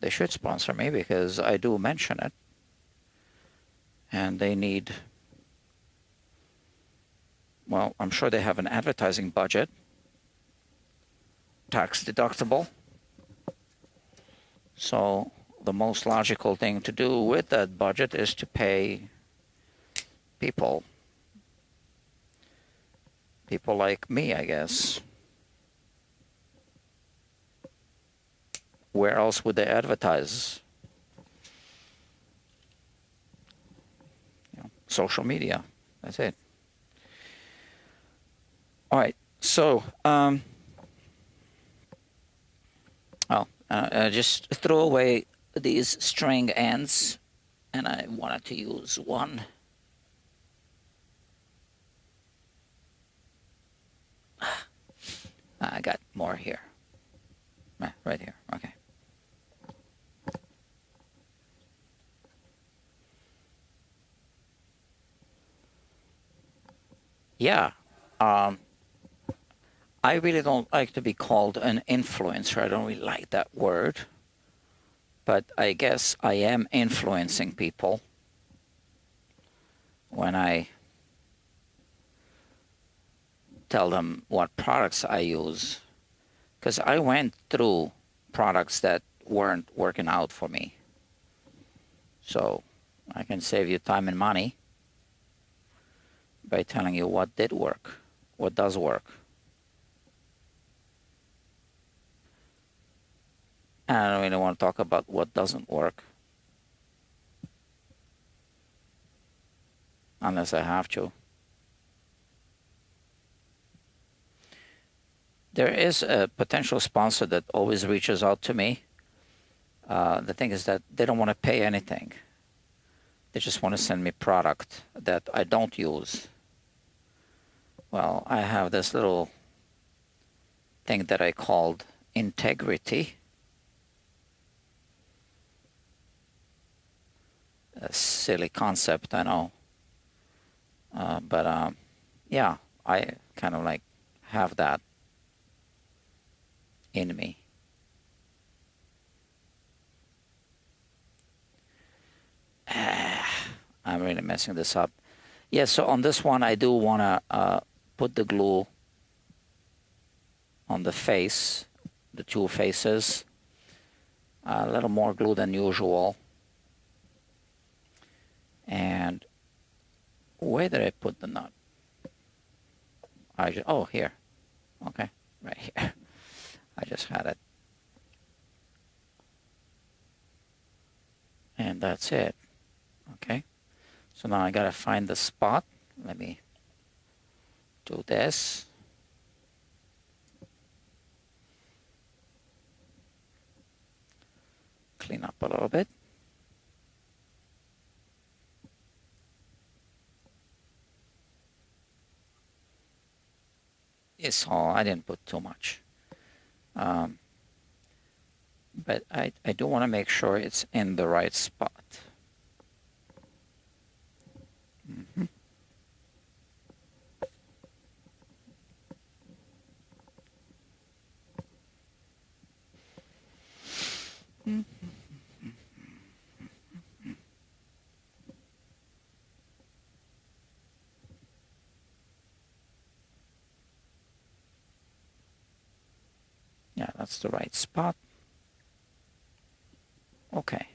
they should sponsor me because I do mention it. And they need, well, I'm sure they have an advertising budget, tax deductible. So the most logical thing to do with that budget is to pay people. People like me, I guess. Where else would they advertise? You know, social media. That's it. All right. So, I just threw away these string ends, and I wanted to use one. I got more here. Right here. Okay. Yeah. I really don't like to be called an influencer. I don't really like that word. But I guess I am influencing people when I tell them what products I use. Because I went through products that weren't working out for me. So I can save you time and money by telling you what did work, what does work. And I don't really want to talk about what doesn't work. Unless I have to. There is a potential sponsor that always reaches out to me. The thing is that they don't want to pay anything. They just want to send me product that I don't use. Well, I have this little thing that I called integrity. A silly concept, I know. But yeah, I kind of like have that in me. I'm really messing this up. Yeah, so on this one, I do want to put the glue on the face, the two faces. A little more glue than usual. And where did I put the nut? Oh, here. Okay, right here. I just had it. And that's it. Okay. So now I gotta find the spot. Let me do this. Clean up a little bit. It's all, I didn't put too much. But I do want to make sure it's in the right spot. Mm-hmm. Yeah, that's the right spot. Okay.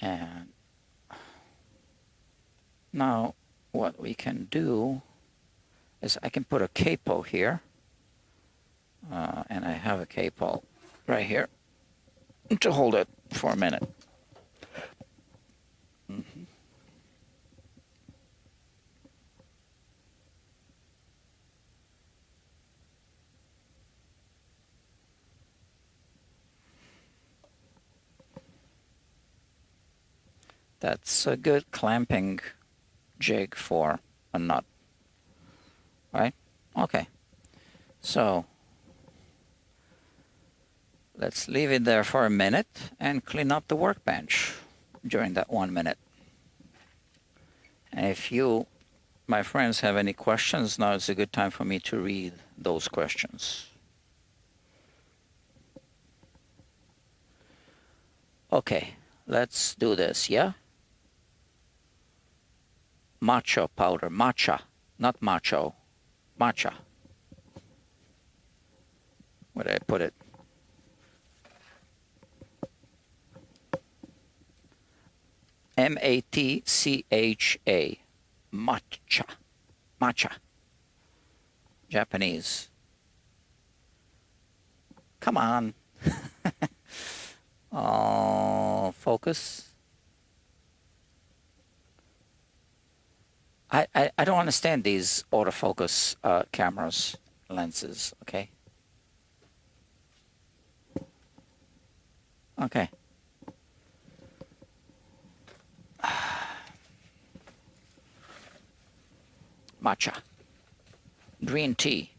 And now what we can do is I can put a capo here, and I have a capo right here to hold it for a minute. Mm-hmm. That's a good clamping jig for a nut, right? Okay, so let's leave it there for a minute and clean up the workbench during that 1 minute. And if you, my friends, have any questions, now is a good time for me to read those questions. Okay, let's do this, yeah? Matcha powder, matcha, not macho, matcha. Where did I put it? M-A-T-C-H-A, matcha, matcha, Japanese. Come on. Oh, focus. I don't understand these autofocus cameras, lenses, okay? Okay. Matcha. Green tea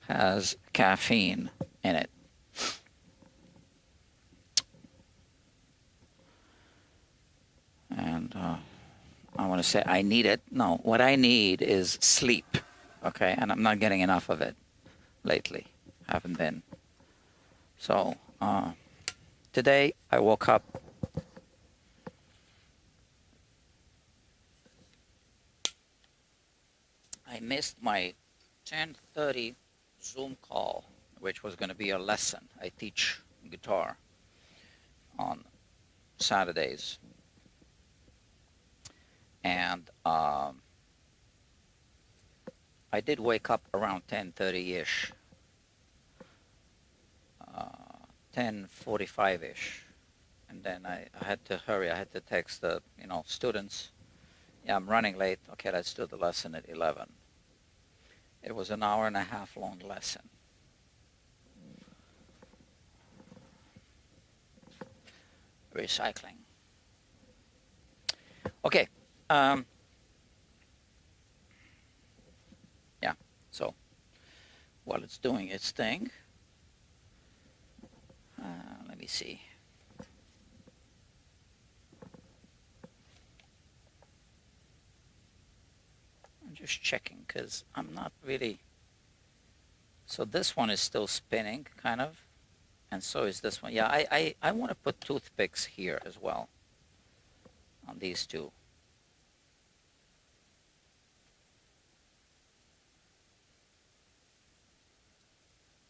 has caffeine in it. And I want to say I need it. No, what I need is sleep, okay? And I'm not getting enough of it lately. Haven't been. So today I woke up. I missed my 10:30 Zoom call, which was going to be a lesson. I teach guitar on Saturdays. And I did wake up around 10:30-ish, 10:45-ish. And then I had to hurry. I had to text the students. Yeah, I'm running late. Okay, let's do the lesson at 11. It was an hour and a half long lesson. Recycling. Okay. Yeah, so while it's doing its thing, let me see. I'm just checking because I'm not really. So this one is still spinning, kind of, and so is this one. Yeah, I want to put toothpicks here as well on these two.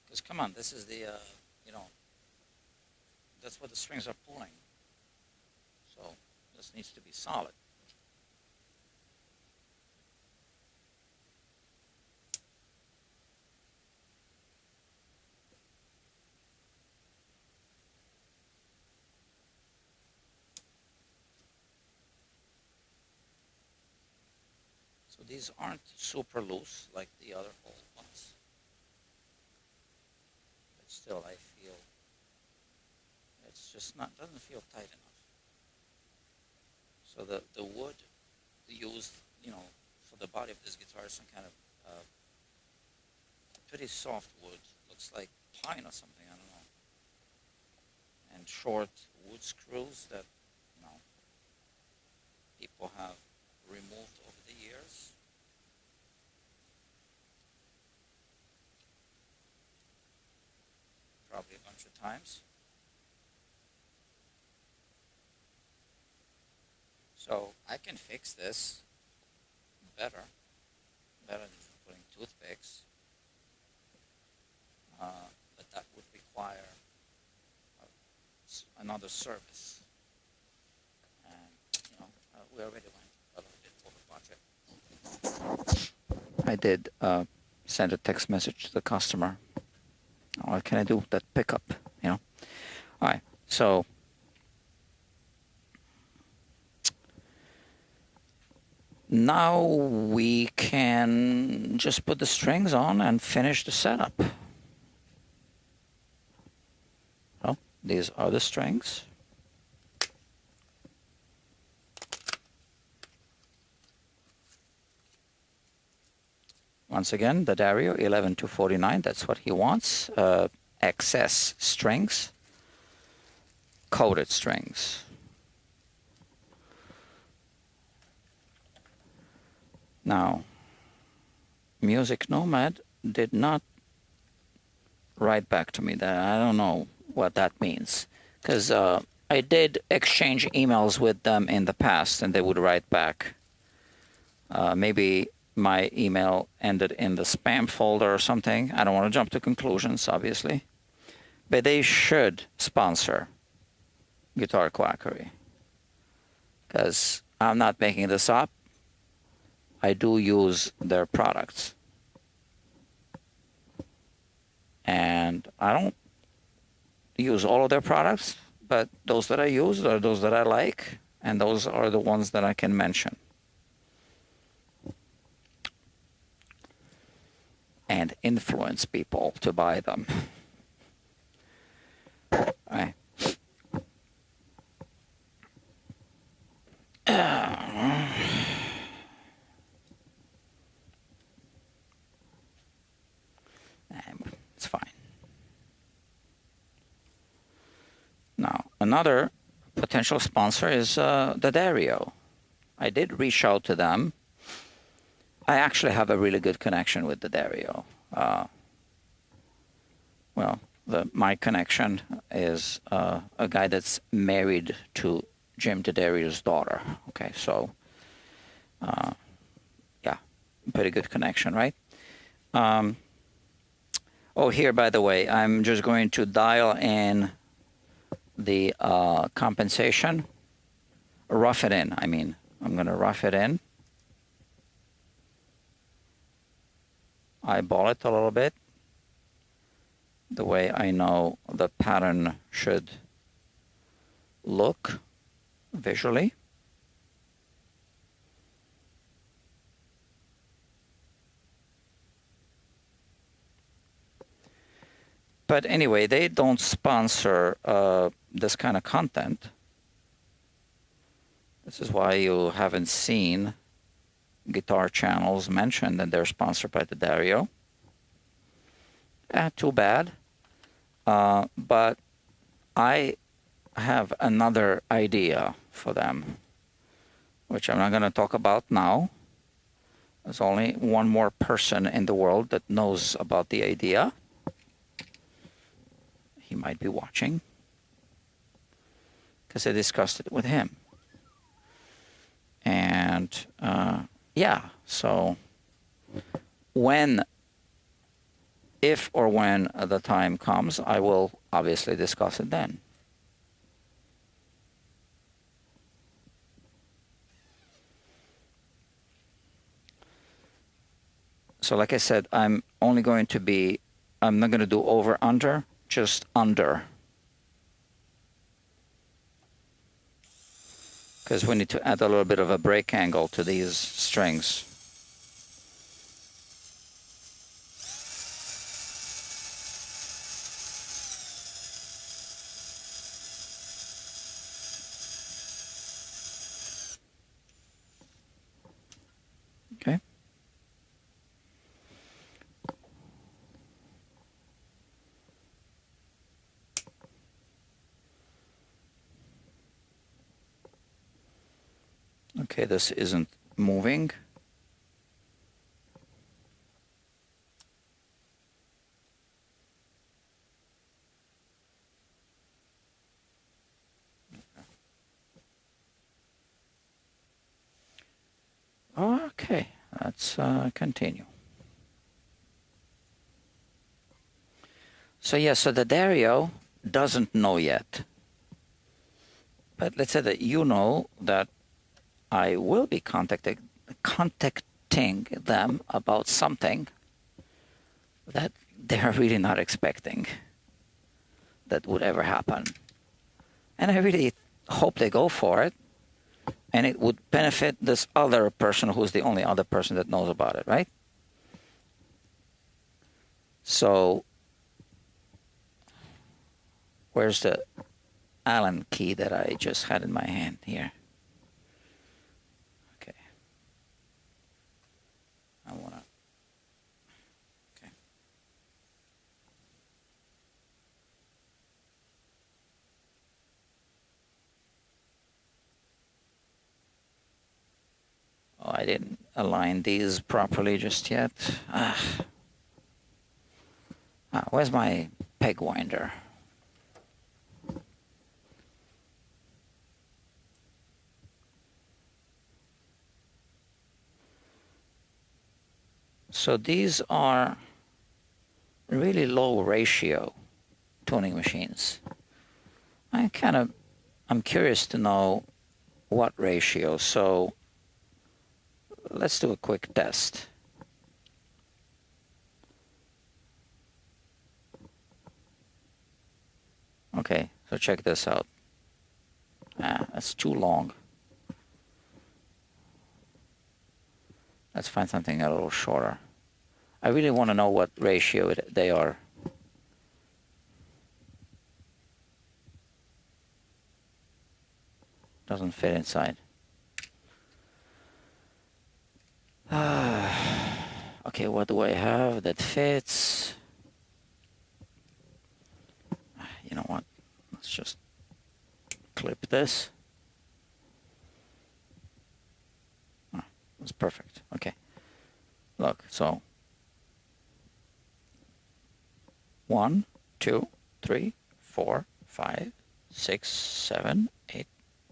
Because come on, this is the, that's what the strings are pulling. So this needs to be solid. So these aren't super loose like the other old ones. But still, I feel it's just not, doesn't feel tight enough. So the wood used, for the body of this guitar is some kind of pretty soft wood. Looks like pine or something, I don't know. And short wood screws that, people have removed over the years. Probably a bunch of times. So I can fix this better than putting toothpicks. But that would require another service. And, we already went a little bit over budget. I did send a text message to the customer. What can I do with that pickup? You know. All right. So now we can just put the strings on and finish the setup. Well, these are the strings. Once again, the Dario 11249, that's what he wants. Excess strings, coated strings. Now, Music Nomad did not write back to me. That I don't know what that means, because I did exchange emails with them in the past, and they would write back. Maybe my email ended in the spam folder or something. I don't want to jump to conclusions, obviously. But they should sponsor Guitar Quackery, because I'm not making this up. I do use their products. And I don't use all of their products, but those that I use are those that I like, and those are the ones that I can mention. And influence people to buy them. All right. It's fine. Now, another potential sponsor is the Dario. I did reach out to them. I actually have a really good connection with the Dario. Well, my connection is a guy that's married to Jim DeDario's daughter. Okay, so yeah, pretty good connection, right? Oh, here, by the way, I'm just going to dial in the compensation. Rough it in, I mean. I'm going to rough it in. Eyeball it a little bit. The way I know the pattern should look visually. But anyway, they don't sponsor this kind of content. This is why you haven't seen guitar channels mentioned and they're sponsored by the Dario. Too bad. But I have another idea for them, which I'm not going to talk about now. There's only one more person in the world that knows about the idea. He might be watching, because I discussed it with him. And yeah, so if or when the time comes, I will obviously discuss it then. So like I said, I'm not going to do over under, just under. Because we need to add a little bit of a break angle to these strings. Okay. Okay, this isn't moving. Okay, let's continue. So yeah, so the Dario doesn't know yet. But let's say that you know that I will be contacting alerting them about something that they're really not expecting that would ever happen. And I really hope they go for it, and it would benefit this other person who's the only other person that knows about it, right? So where's the Allen key that I just had in my hand here? Okay. I want to. Okay. Oh, I didn't align these properly just yet. Where's my peg winder? So these are really low ratio tuning machines. I'm curious to know what ratio. So let's do a quick test. Okay, so check this out. That's too long. Let's find something a little shorter. I really want to know what ratio they are. Doesn't fit inside. Okay, what do I have that fits? You know what? Let's just clip this. That's perfect. Okay. Look, so 1, 2, 3, 4, 5, 6, 7, 8,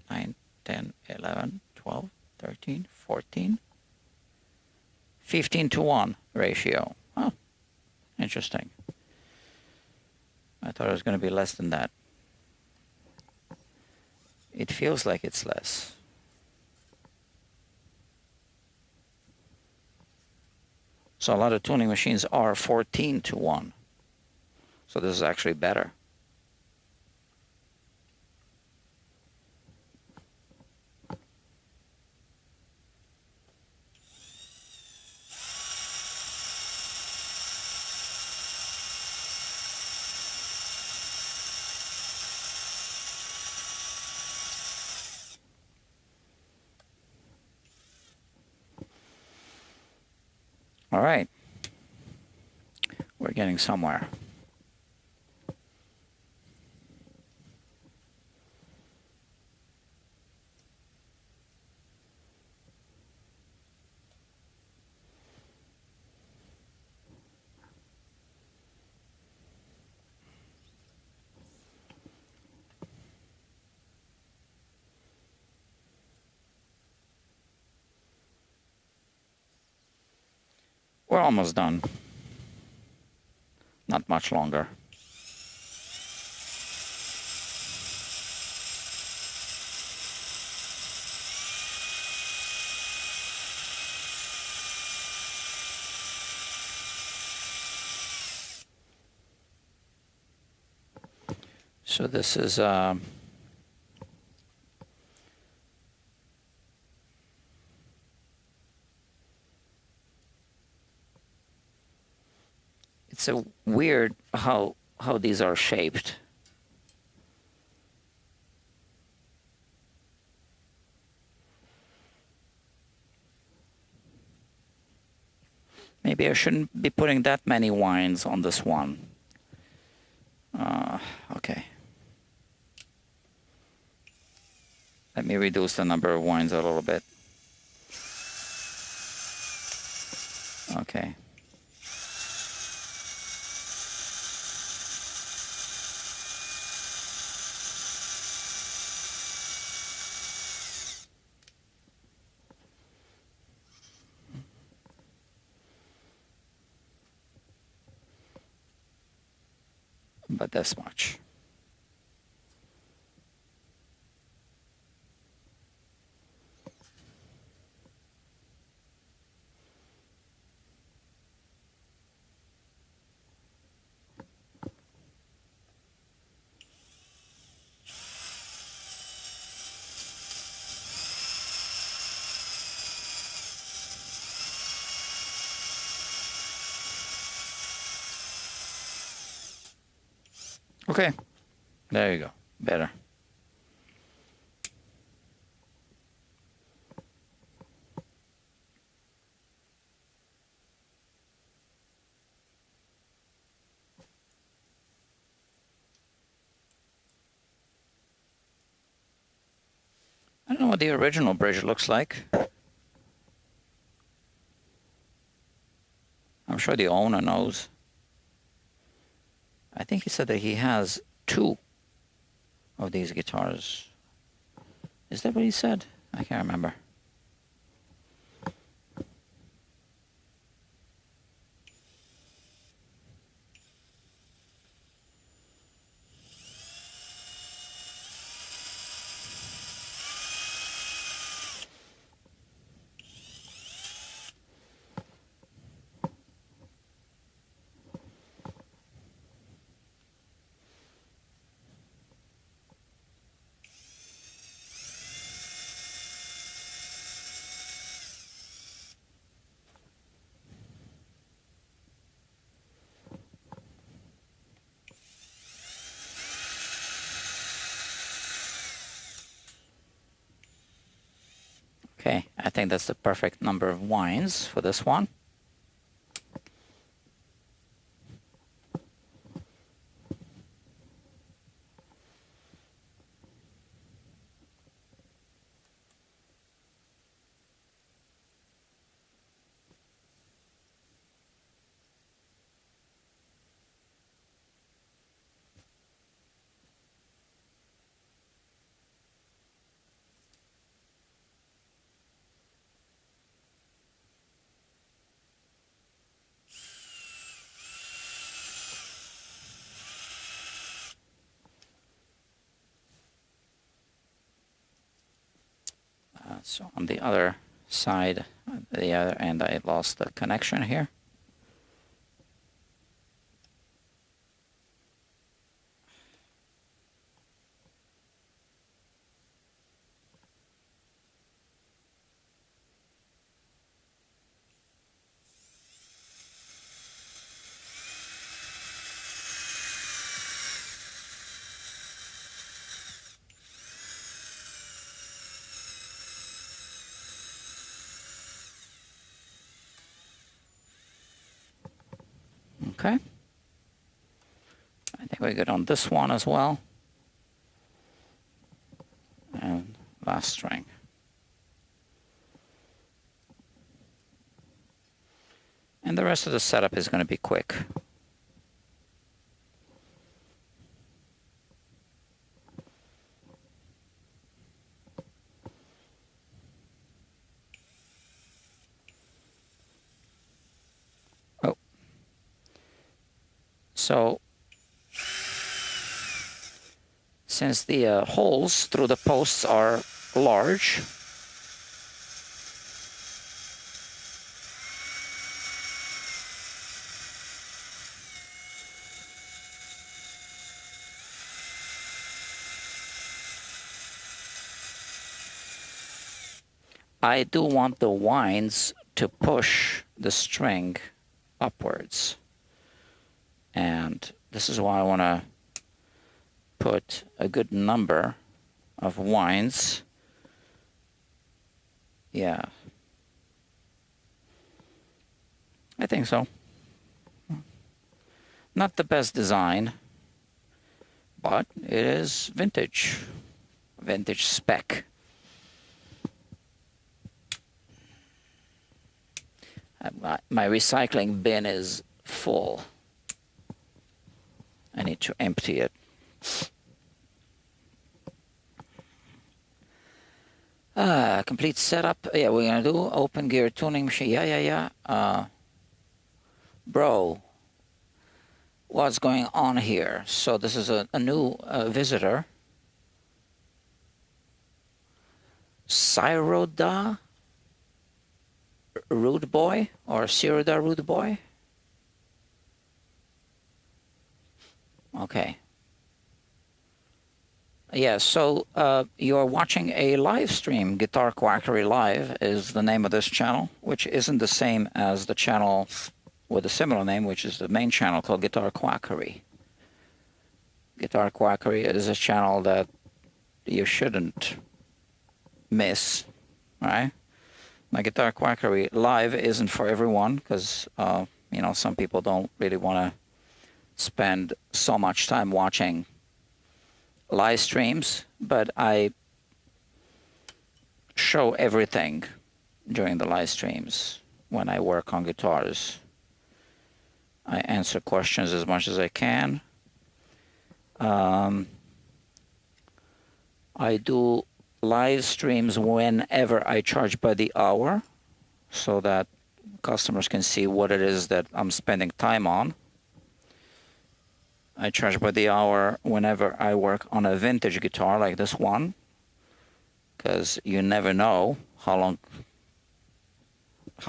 9, 10, 11, 12, 13, 14, 15:1 ratio. Oh, interesting. I thought it was going to be less than that. It feels like it's less. So a lot of tuning machines are 14:1. So this is actually better. All right. We're getting somewhere. We're almost done. Not much longer. So this is it's a weird how these are shaped. Maybe I shouldn't be putting that many wines on this one. Okay. Let me reduce the number of wines a little bit. Okay. But this much. Okay, there you go, better. I don't know what the original bridge looks like. I'm sure the owner knows. I think he said that he has 2 of these guitars. Is that what he said? I can't remember. Okay, I think that's the perfect number of wines for this one. So on the other side, the other end, I lost the connection here. Okay. I think we're good on this one as well. And last string. And the rest of the setup is going to be quick. Oh. So since the holes through the posts are large, I do want the wines to push the string upwards. And this is why I want to put a good number of wines. Yeah. I think so. Not the best design, but it is vintage. Vintage spec. My recycling bin is full. I need to empty it. Complete setup. Yeah, we're gonna do open gear tuning machine. Yeah. Bro, what's going on here? So this is a new visitor. Siroda Rude Boy or Siroda Rude Boy? Okay. Yeah, so you're watching a live stream. Guitar Quackery Live is the name of this channel, which isn't the same as the channel with a similar name, which is the main channel called Guitar Quackery. Guitar Quackery is a channel that you shouldn't miss, right? My Guitar Quackery live isn't for everyone because, you know, some people don't really want to spend so much time watching live streams, but I show everything during the live streams when I work on guitars. I answer questions as much as I can. I do live streams whenever I charge by the hour so that customers can see what it is that I'm spending time on. I charge by the hour whenever I work on a vintage guitar like this one, because you never know how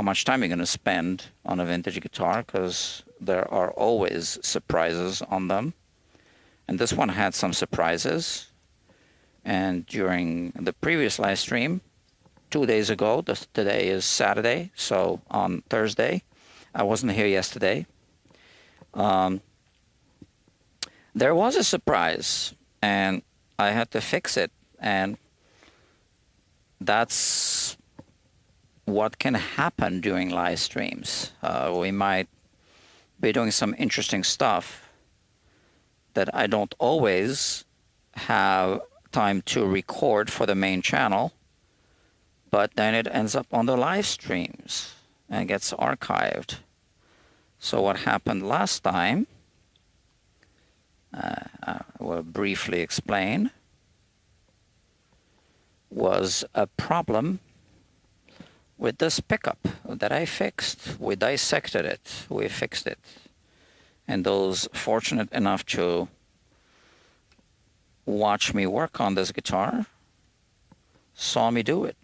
much time you're going to spend on a vintage guitar, because there are always surprises on them. And this one had some surprises. And during the previous live stream, 2 days ago, today is Saturday, so on Thursday, I wasn't here yesterday. There was a surprise, and I had to fix it. And that's what can happen during live streams. We might be doing some interesting stuff that I don't always have time to record for the main channel, but then it ends up on the live streams and gets archived. So what happened last time, I will briefly explain, was a problem with this pickup that I fixed. We dissected it, we fixed it. And those fortunate enough to watch me work on this guitar saw me do it.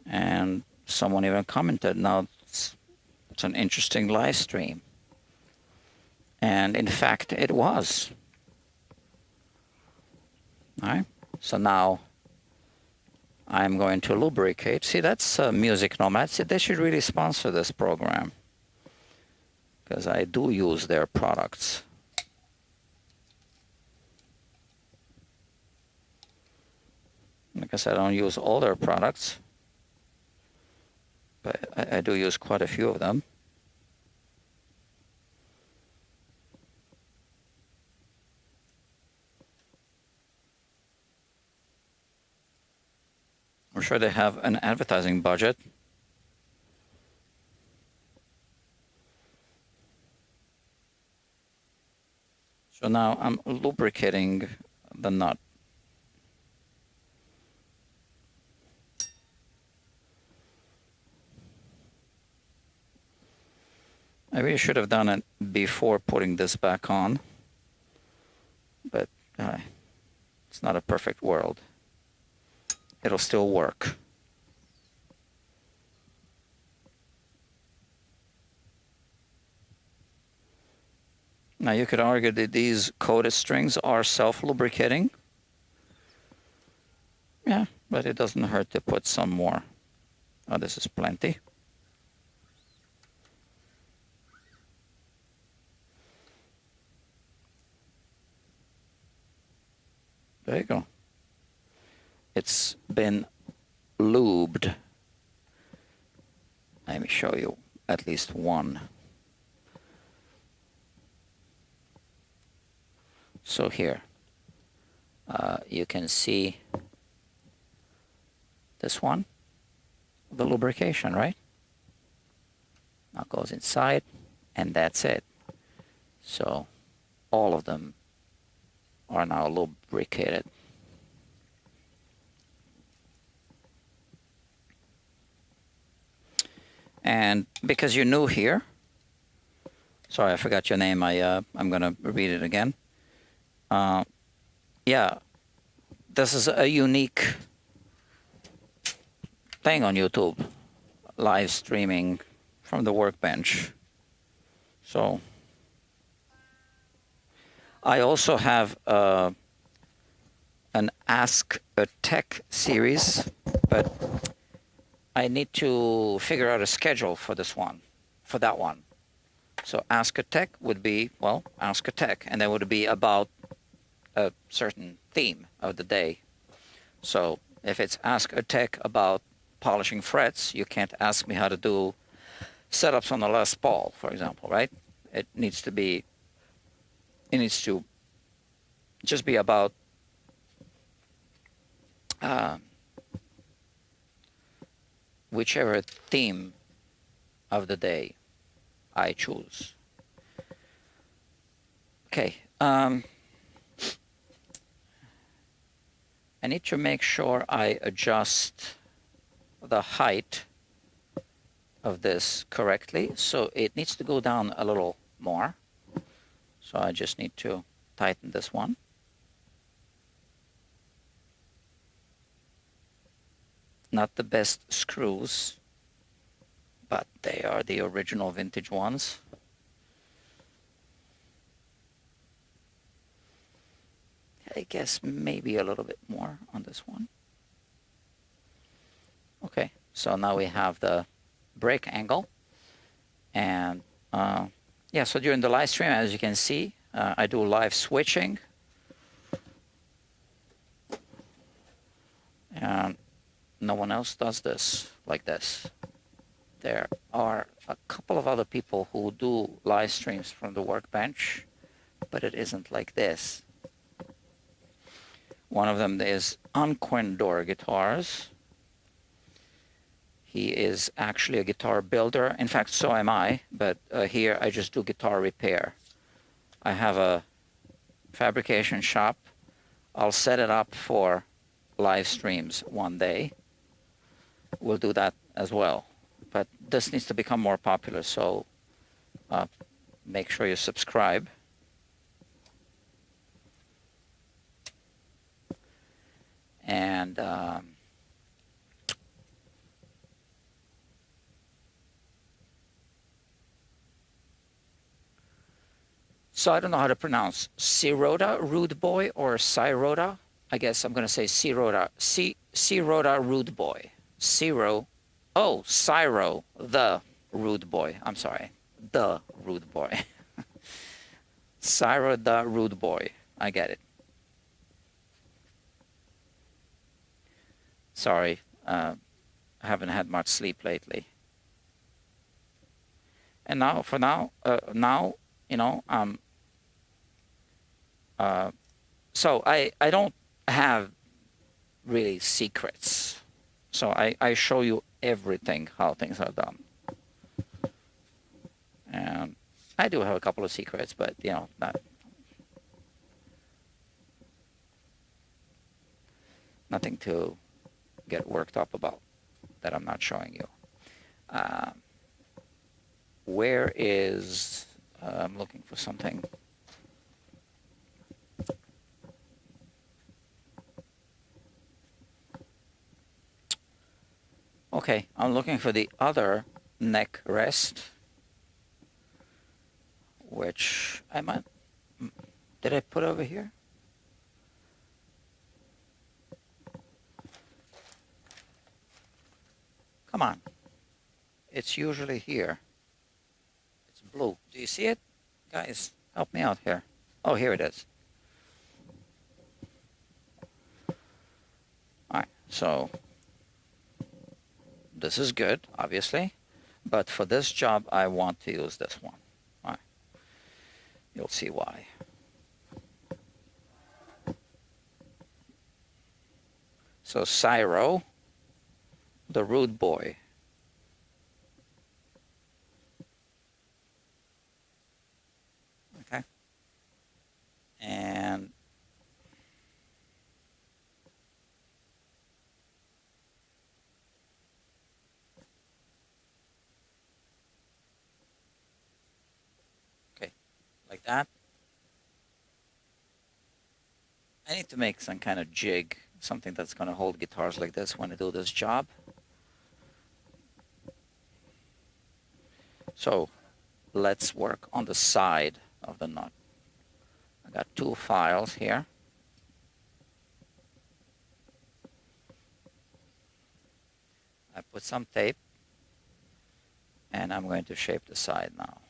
And someone even commented, now it's an interesting live stream. And in fact, it was. All right, so now I'm going to lubricate. See, that's Music Nomad. See, they should really sponsor this program, because I do use their products. Like I said, I don't use all their products, but I do use quite a few of them. I'm sure they have an advertising budget. So now I'm lubricating the nut. I really should have done it before putting this back on, but it's not a perfect world. It'll still work. Now you could argue that these coated strings are self-lubricating. Yeah, but it doesn't hurt to put some more. Oh, this is plenty. There you go. It's been lubed. Let me show you at least one. So here, you can see this one, the lubrication, right? Now it goes inside, and that's it. So all of them are now lubricated. And because you're new here, sorry, I forgot your name. I'm gonna read it again. Yeah, this is a unique thing on YouTube, live streaming from the workbench. So I also have an Ask a Tech series, but I need to figure out a schedule for this one, for that one. So Ask a Tech would be, well, Ask a Tech, and then would be about a certain theme of the day. So if it's Ask a Tech about polishing frets, you can't ask me how to do setups on the Les Paul, for example, right? It needs to just be about whichever theme of the day I choose. Okay. I need to make sure I adjust the height of this correctly. So it needs to go down a little more. So I just need to tighten this one. Not the best screws, but they are the original vintage ones. I guess maybe a little bit more on this one. Okay, so now we have the brake angle. And yeah, so during the live stream, as you can see, I do live switching. And no one else does this like this. There are a couple of other people who do live streams from the workbench, but it isn't like this. One of them is Unquendor Guitars. He is actually a guitar builder. In fact, so am I, but here I just do guitar repair. I have a fabrication shop. I'll set it up for live streams one day. We'll do that as well. But this needs to become more popular, so make sure you subscribe. And so I don't know how to pronounce Sirota Rude Boy or Sirota. I guess I'm going to say Sirota. Sirota Rude Boy. Ciro. Oh, Cyro, the Rude Boy. I'm sorry. The Rude Boy. Cyro, the Rude Boy. I get it. Sorry. I haven't had much sleep lately. And now, for now, you know, so I don't have really secrets. So I show you everything, how things are done. And I do have a couple of secrets, but, you know, nothing to get worked up about that I'm not showing you. Where is, I'm looking for something. Okay, I'm looking for the other neck rest, which I might, did I put over here? Come on, it's usually here. It's blue. Do you see it? Guys, help me out here. Oh, here it is. All right, so this is good, obviously, but for this job, I want to use this one. All right. You'll see why. So Cyro, the Rude Boy. Okay. And like that. I need to make some kind of jig, something that's going to hold guitars like this when I do this job. So let's work on the side of the nut. I got two files here. I put some tape, and I'm going to shape the side now.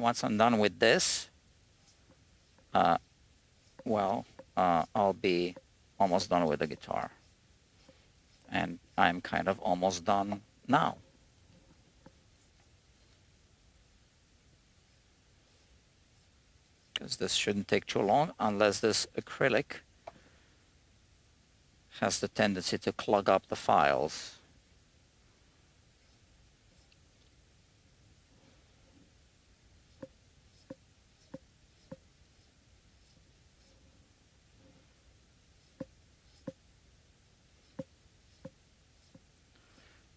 once I'm done with this, I'll be almost done with the guitar. And I'm kind of almost done now. Because this shouldn't take too long unless this acrylic has the tendency to clog up the files.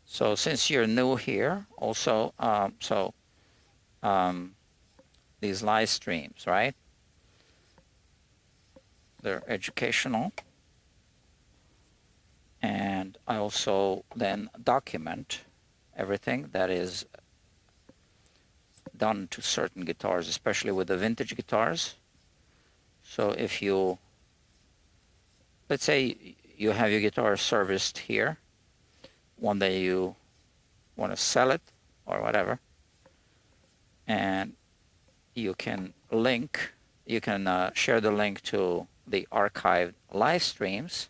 So since you're new here, also, these live streams, right? They're educational. And I also then document everything that is done to certain guitars, especially with the vintage guitars. So if you, let's say you have your guitar serviced here, one day you want to sell it or whatever, and you can share the link to the archived live streams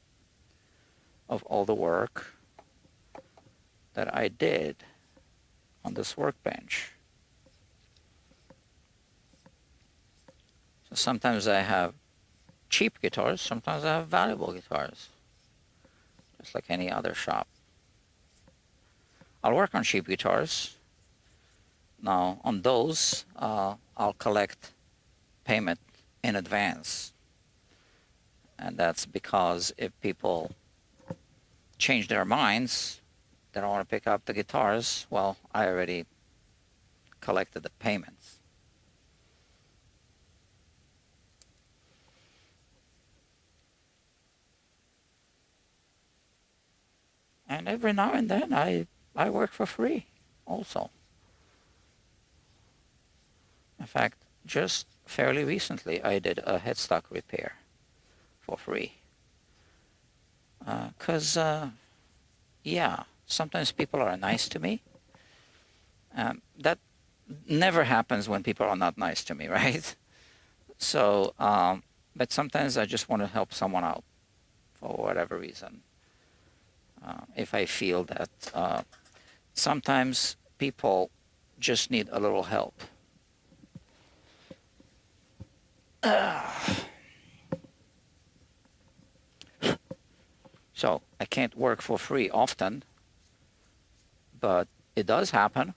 of all the work that I did on this workbench. So sometimes I have cheap guitars, sometimes I have valuable guitars, just like any other shop. I'll work on cheap guitars. Now on those, I'll collect payment in advance. And that's because if people change their minds, they don't want to pick up the guitars, well, I already collected the payments. And every now and then I work for free also. In fact, just fairly recently I did a headstock repair for free. Because, yeah, sometimes people are nice to me. That never happens when people are not nice to me, right? So, but sometimes I just want to help someone out for whatever reason. If I feel that sometimes people just need a little help. So I can't work for free often, but it does happen.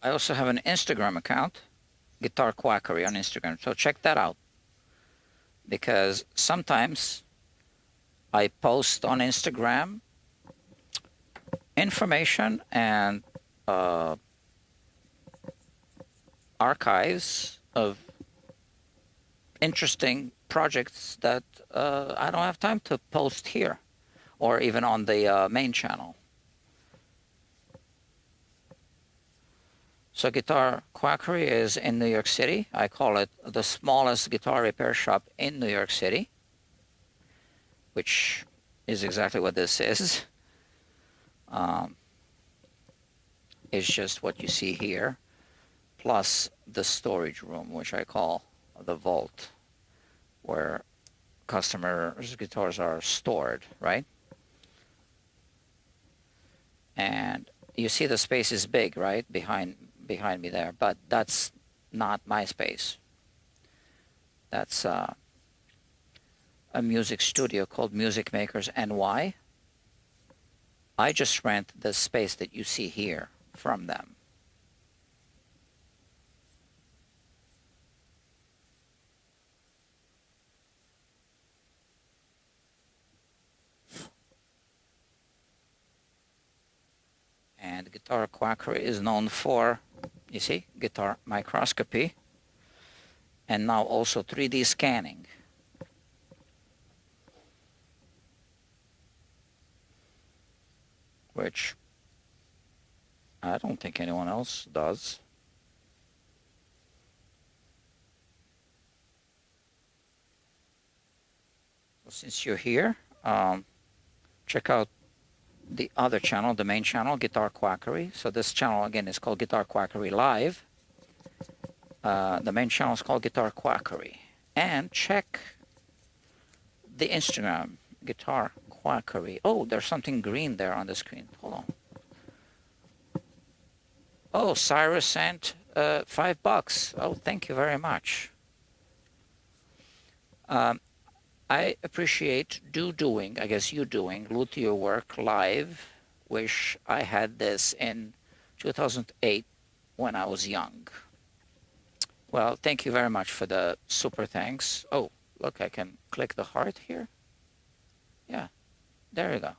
I also have an Instagram account, Guitar Quackery on Instagram, so check that out. Because sometimes I post on Instagram information and archives of interesting projects that I don't have time to post here or even on the main channel. So Guitar Quackery is in New York City. I call it the smallest guitar repair shop in New York City, which is exactly what this is. It's just what you see here, plus the storage room, which I call the vault, where customers' guitars are stored, right? And you see the space is big, right, behind me there, but that's not my space. That's a music studio called Music Makers NY. I just rent the space that you see here from them. And Guitar Quackery is known for, you see, guitar microscopy, and now also 3D scanning. Which I don't think anyone else does. Since you're here, check out the other channel, the main channel, Guitar Quackery. So this channel, again, is called Guitar Quackery Live. The main channel is called Guitar Quackery. And check the Instagram, Guitar Quackery. Oh, there's something green there on the screen. Hold on. Oh, Cyrus sent $5. Oh, thank you very much. I appreciate doing, I guess you doing, Luthier Work Live. Wish I had this in 2008 when I was young. Well, thank you very much for the super thanks. Oh, look, I can click the heart here. Yeah, there you go.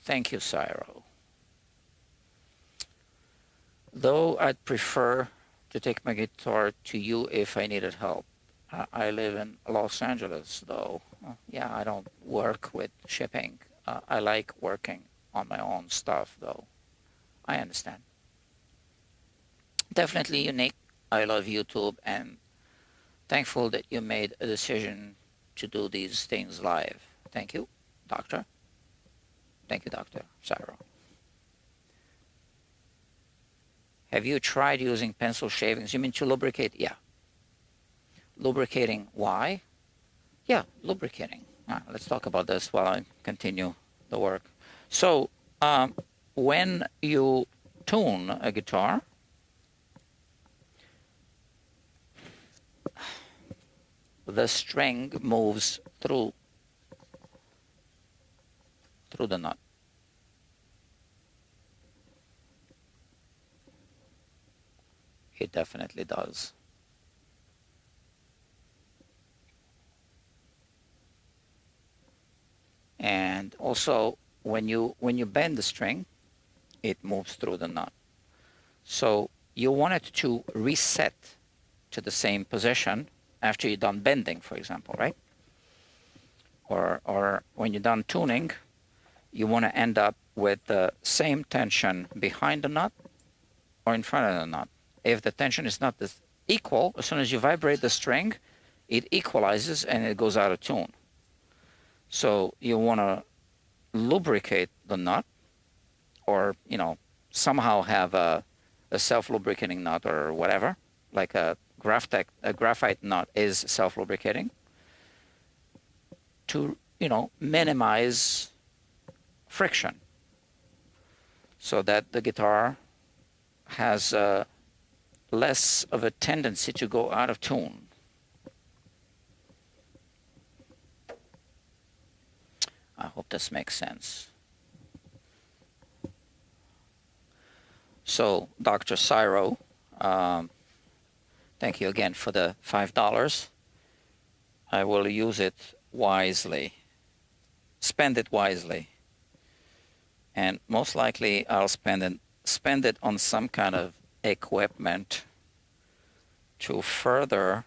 Thank you, Cyro. Though I'd prefer to take my guitar to you if I needed help. I live in Los Angeles, though. Yeah, I don't work with shipping. I like working on my own stuff, though. I understand. Definitely unique. I love YouTube, and thankful that you made a decision to do these things live. Thank you, Doctor. Thank you, Dr. Cyro. Have you tried using pencil shavings? You mean to lubricate? Yeah. Lubricating, why? Yeah, lubricating. Let's talk about this while I continue the work. So, when you tune a guitar, the string moves through the nut. It definitely does. And also, when you bend the string, it moves through the nut. So you want it to reset to the same position after you're done bending, for example, right? Or when you're done tuning, you want to end up with the same tension behind the nut or in front of the nut. If the tension is not equal, as soon as you vibrate the string, it equalizes and it goes out of tune. So you want to lubricate the nut, or somehow have a self-lubricating nut or whatever, like a graphite nut is self-lubricating, to minimize friction, so that the guitar has less of a tendency to go out of tune. I hope this makes sense. So, Dr. Cyro, thank you again for the $5. I will use it wisely, spend it wisely, and most likely I'll spend it on some kind of equipment to further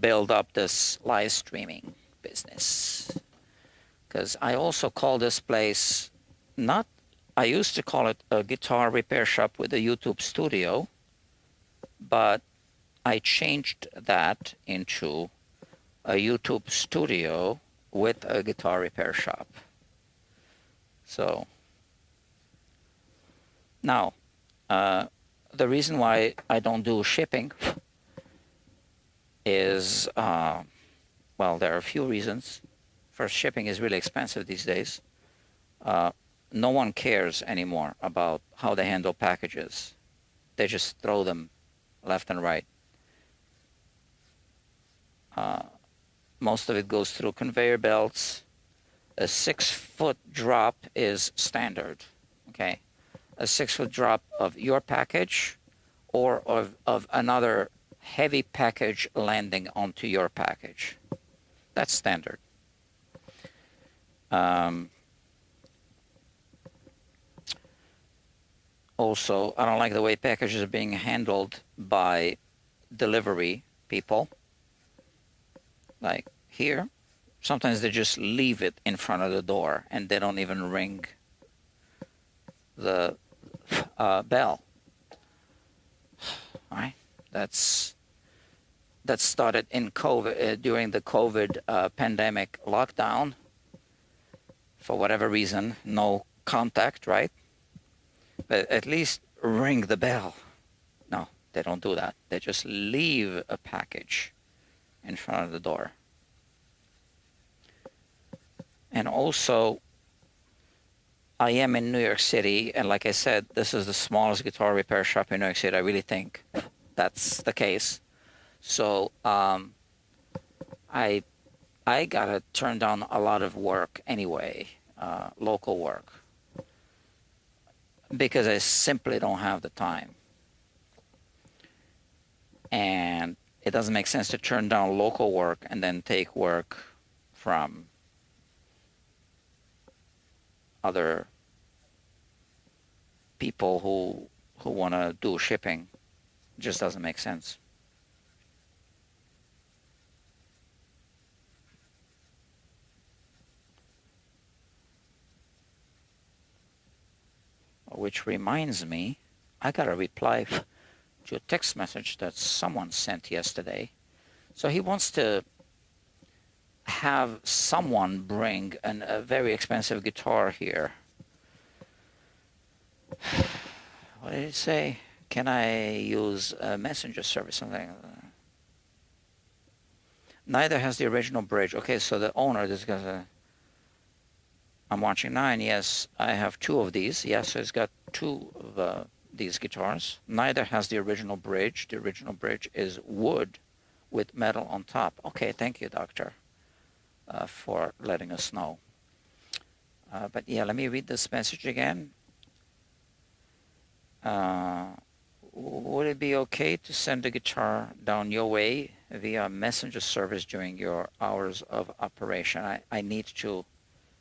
build up this live streaming business. Because I also call this place I used to call it a guitar repair shop with a YouTube studio, but I changed that into a YouTube studio with a guitar repair shop. So now, the reason why I don't do shipping is, well, there are a few reasons. First, shipping is really expensive these days. No one cares anymore about how they handle packages. They just throw them left and right. Most of it goes through conveyor belts. A 6-foot drop is standard, okay? A 6-foot drop of your package or of another heavy package landing onto your package. That's standard. Also, I don't like the way packages are being handled by delivery people. Like here, sometimes they just leave it in front of the door and they don't even ring the bell. All right? That's that started in COVID, during the COVID pandemic lockdown. For whatever reason, no contact, right? But at least ring the bell. No, they don't do that. They just leave a package in front of the door. And also, I am in New York City, and like I said, this is the smallest guitar repair shop in New York City. I really think that's the case. So I gotta turn down a lot of work anyway, local work, because I simply don't have the time. And it doesn't make sense to turn down local work and then take work from other people who want to do shipping. It just doesn't make sense. Which reminds me, I got a reply to a text message that someone sent yesterday. So he wants to have someone bring a very expensive guitar here. What did it say? Can I use a messenger service? Something. Neither has the original bridge. Okay, so the owner, this guy's I'm watching 9. Yes, I have 2 of these. Yes, so it's got 2 of these guitars. Neither has the original bridge. The original bridge is wood with metal on top. Okay, thank you, doctor, for letting us know. But yeah, let me read this message again. Would it be okay to send the guitar down your way via messenger service during your hours of operation? I need to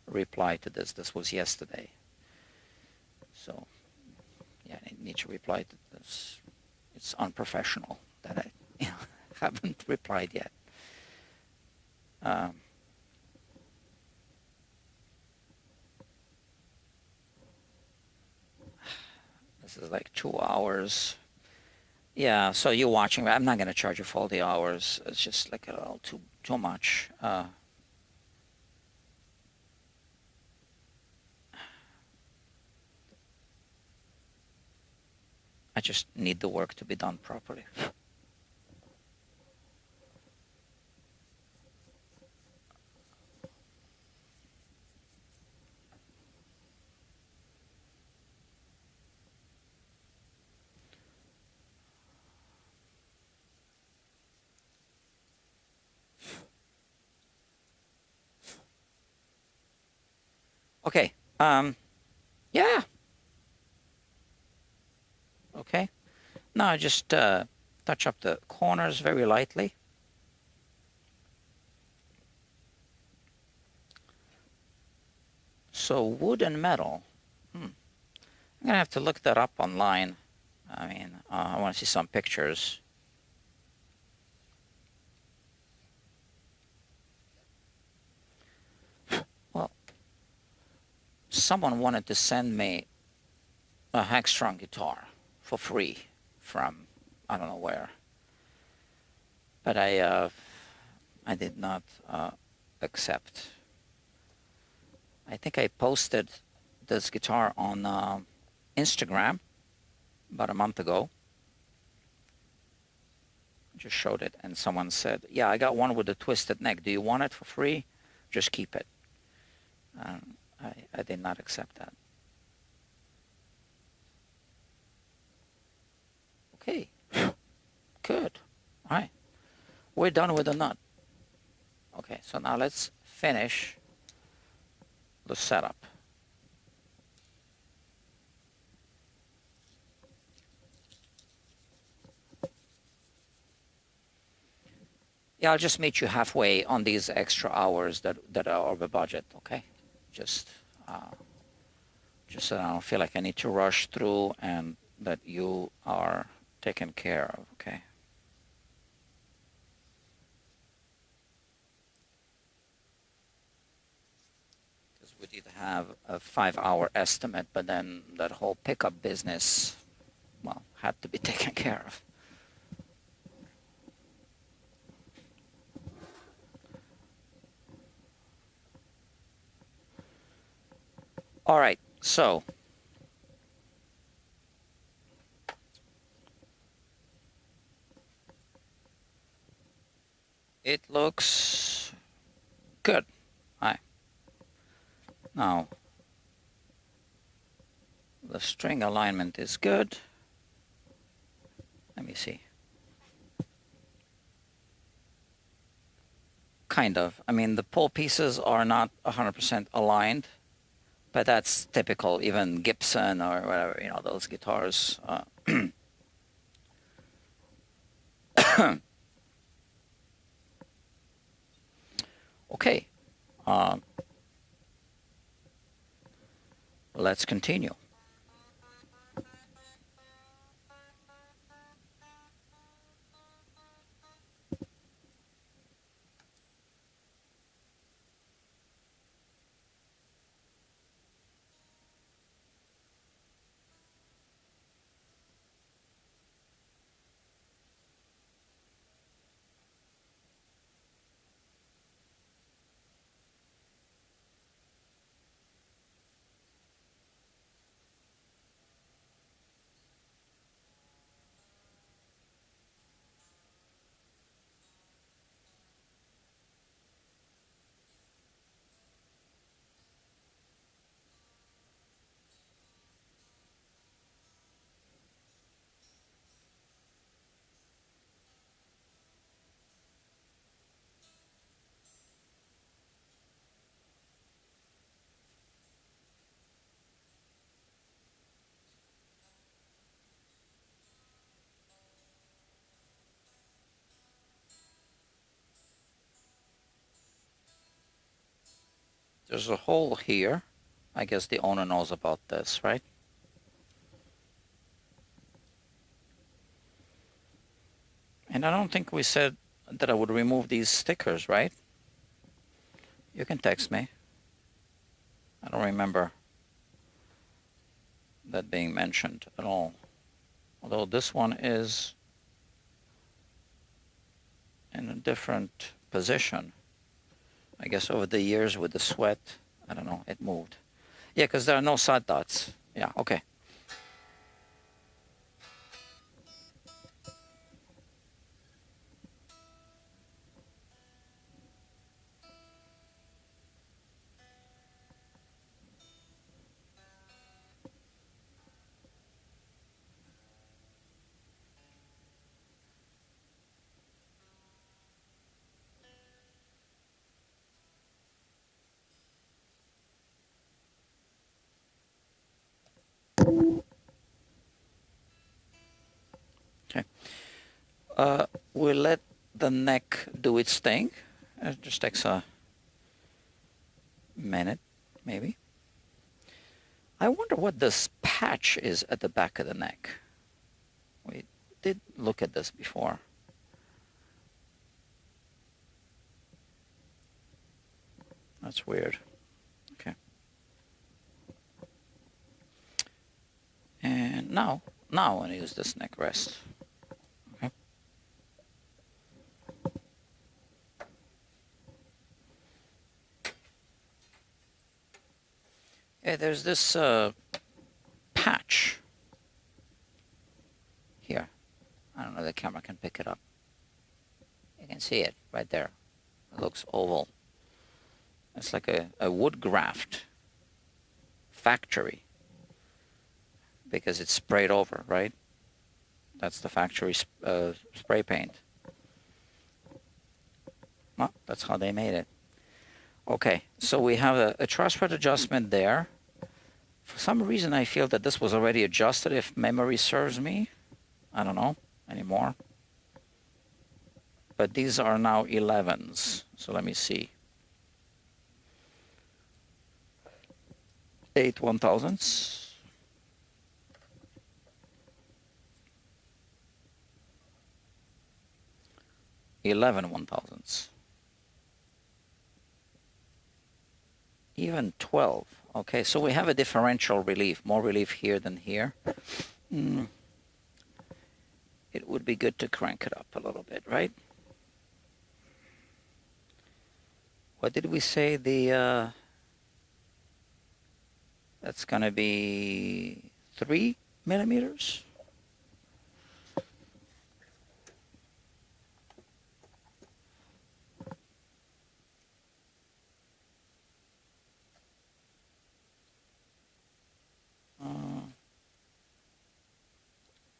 reply to this. This was yesterday. So, yeah, I need to reply to this. It's unprofessional that I haven't replied yet. This is like 2 hours. Yeah, so you're watching. I'm not going to charge you for all the hours. It's just like a little too much. I just need the work to be done properly. Okay. Yeah. Okay. Now just touch up the corners very lightly. So wood and metal. I'm gonna have to look that up online. I mean, I want to see some pictures. Well, someone wanted to send me a Hagstrom guitar for free from I don't know where, but I did not accept. I think I posted this guitar on Instagram about a month ago. Just showed it, and someone said, "Yeah, I got one with a twisted neck. Do you want it for free? Just keep it." I did not accept that. Okay, good. All right, we're done with the nut. Okay, so now let's finish the setup. Yeah, I'll just meet you halfway on these extra hours that are over budget, okay? Just so I don't feel like I need to rush through and that you are taken care of, okay? Because we did have a 5-hour estimate, but then that whole pickup business, well, had to be taken care of. All right, so it looks good. Hi. Now the string alignment is good. Let me see. Kind of. I mean, the pull pieces are not 100% aligned, but that's typical. Even Gibson or whatever, you know, those guitars. Okay. Let's continue. There's a hole here. I guess the owner knows about this, right? And I don't think we said that I would remove these stickers, right? You can text me. I don't remember that being mentioned at all. Although this one is in a different position. I guess over the years with the sweat, I don't know, it moved. Yeah, because there are no side dots. Yeah, okay. Okay. We'll let the neck do its thing. It just takes a minute, maybe. I wonder what this patch is at the back of the neck. We did look at this before. That's weird. Okay. And now I want to use this neck rest. Okay. Yeah, there's this patch here. I don't know if the camera can pick it up. You can see it right there. It looks oval. It's like a wood graft factory because it's sprayed over, right? That's the factory spray paint. Well, that's how they made it. Okay, so we have a truss spread adjustment there. For some reason, I feel that this was already adjusted, if memory serves me. I don't know anymore. But these are now 11s. So let me see. 8 1000s. 11 1000s. Even 12. Okay, so we have a differential relief, more relief here than here. It would be good to crank it up a little bit, right? What did we say the That's gonna be 3 millimeters.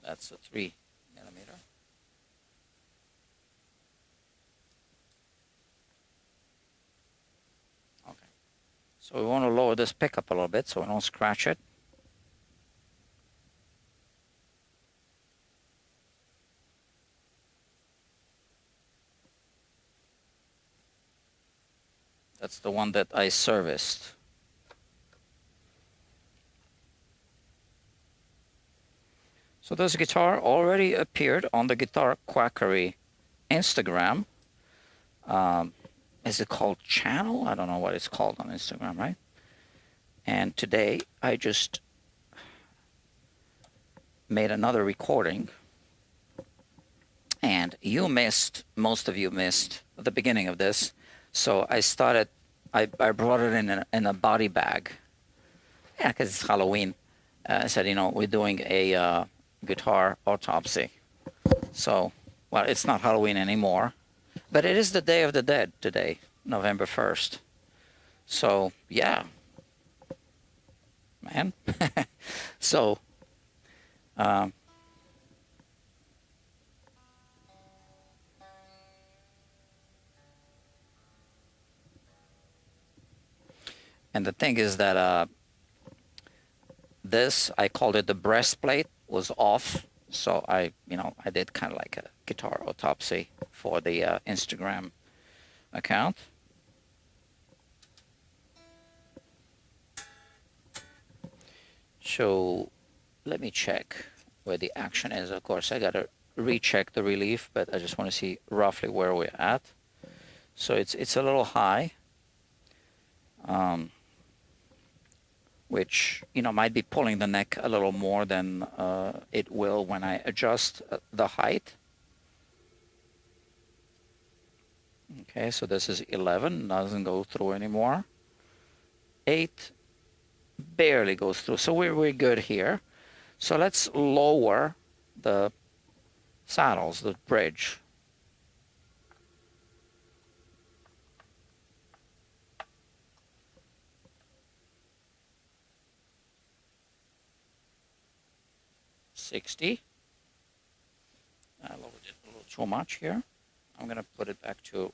That's a 3 millimeter. Okay. So we want to lower this pickup a little bit so we don't scratch it. That's the one that I serviced. So this guitar already appeared on the Guitar Quackery Instagram. Is it called channel? I don't know what it's called on Instagram, right? And today I just made another recording, and most of you missed the beginning of this. So I brought it in a body bag. Yeah, because it's Halloween. I said, we're doing a guitar autopsy. So, well, it's not Halloween anymore, but it is the Day of the Dead today, November 1st. So, yeah, man. So, and the thing is that this, I called it the breastplate, was off. So I did kind of like a guitar autopsy for the Instagram account. So let me check where the action is. Of course, I got to recheck the relief, but I just want to see roughly where we're at. So it's a little high, which might be pulling the neck a little more than it will when I adjust the height. Okay, so this is 11, doesn't go through anymore. 8 barely goes through, so we're good here. So let's lower the saddles, the bridge. $60. I lowered it a little too much here. I'm gonna put it back to,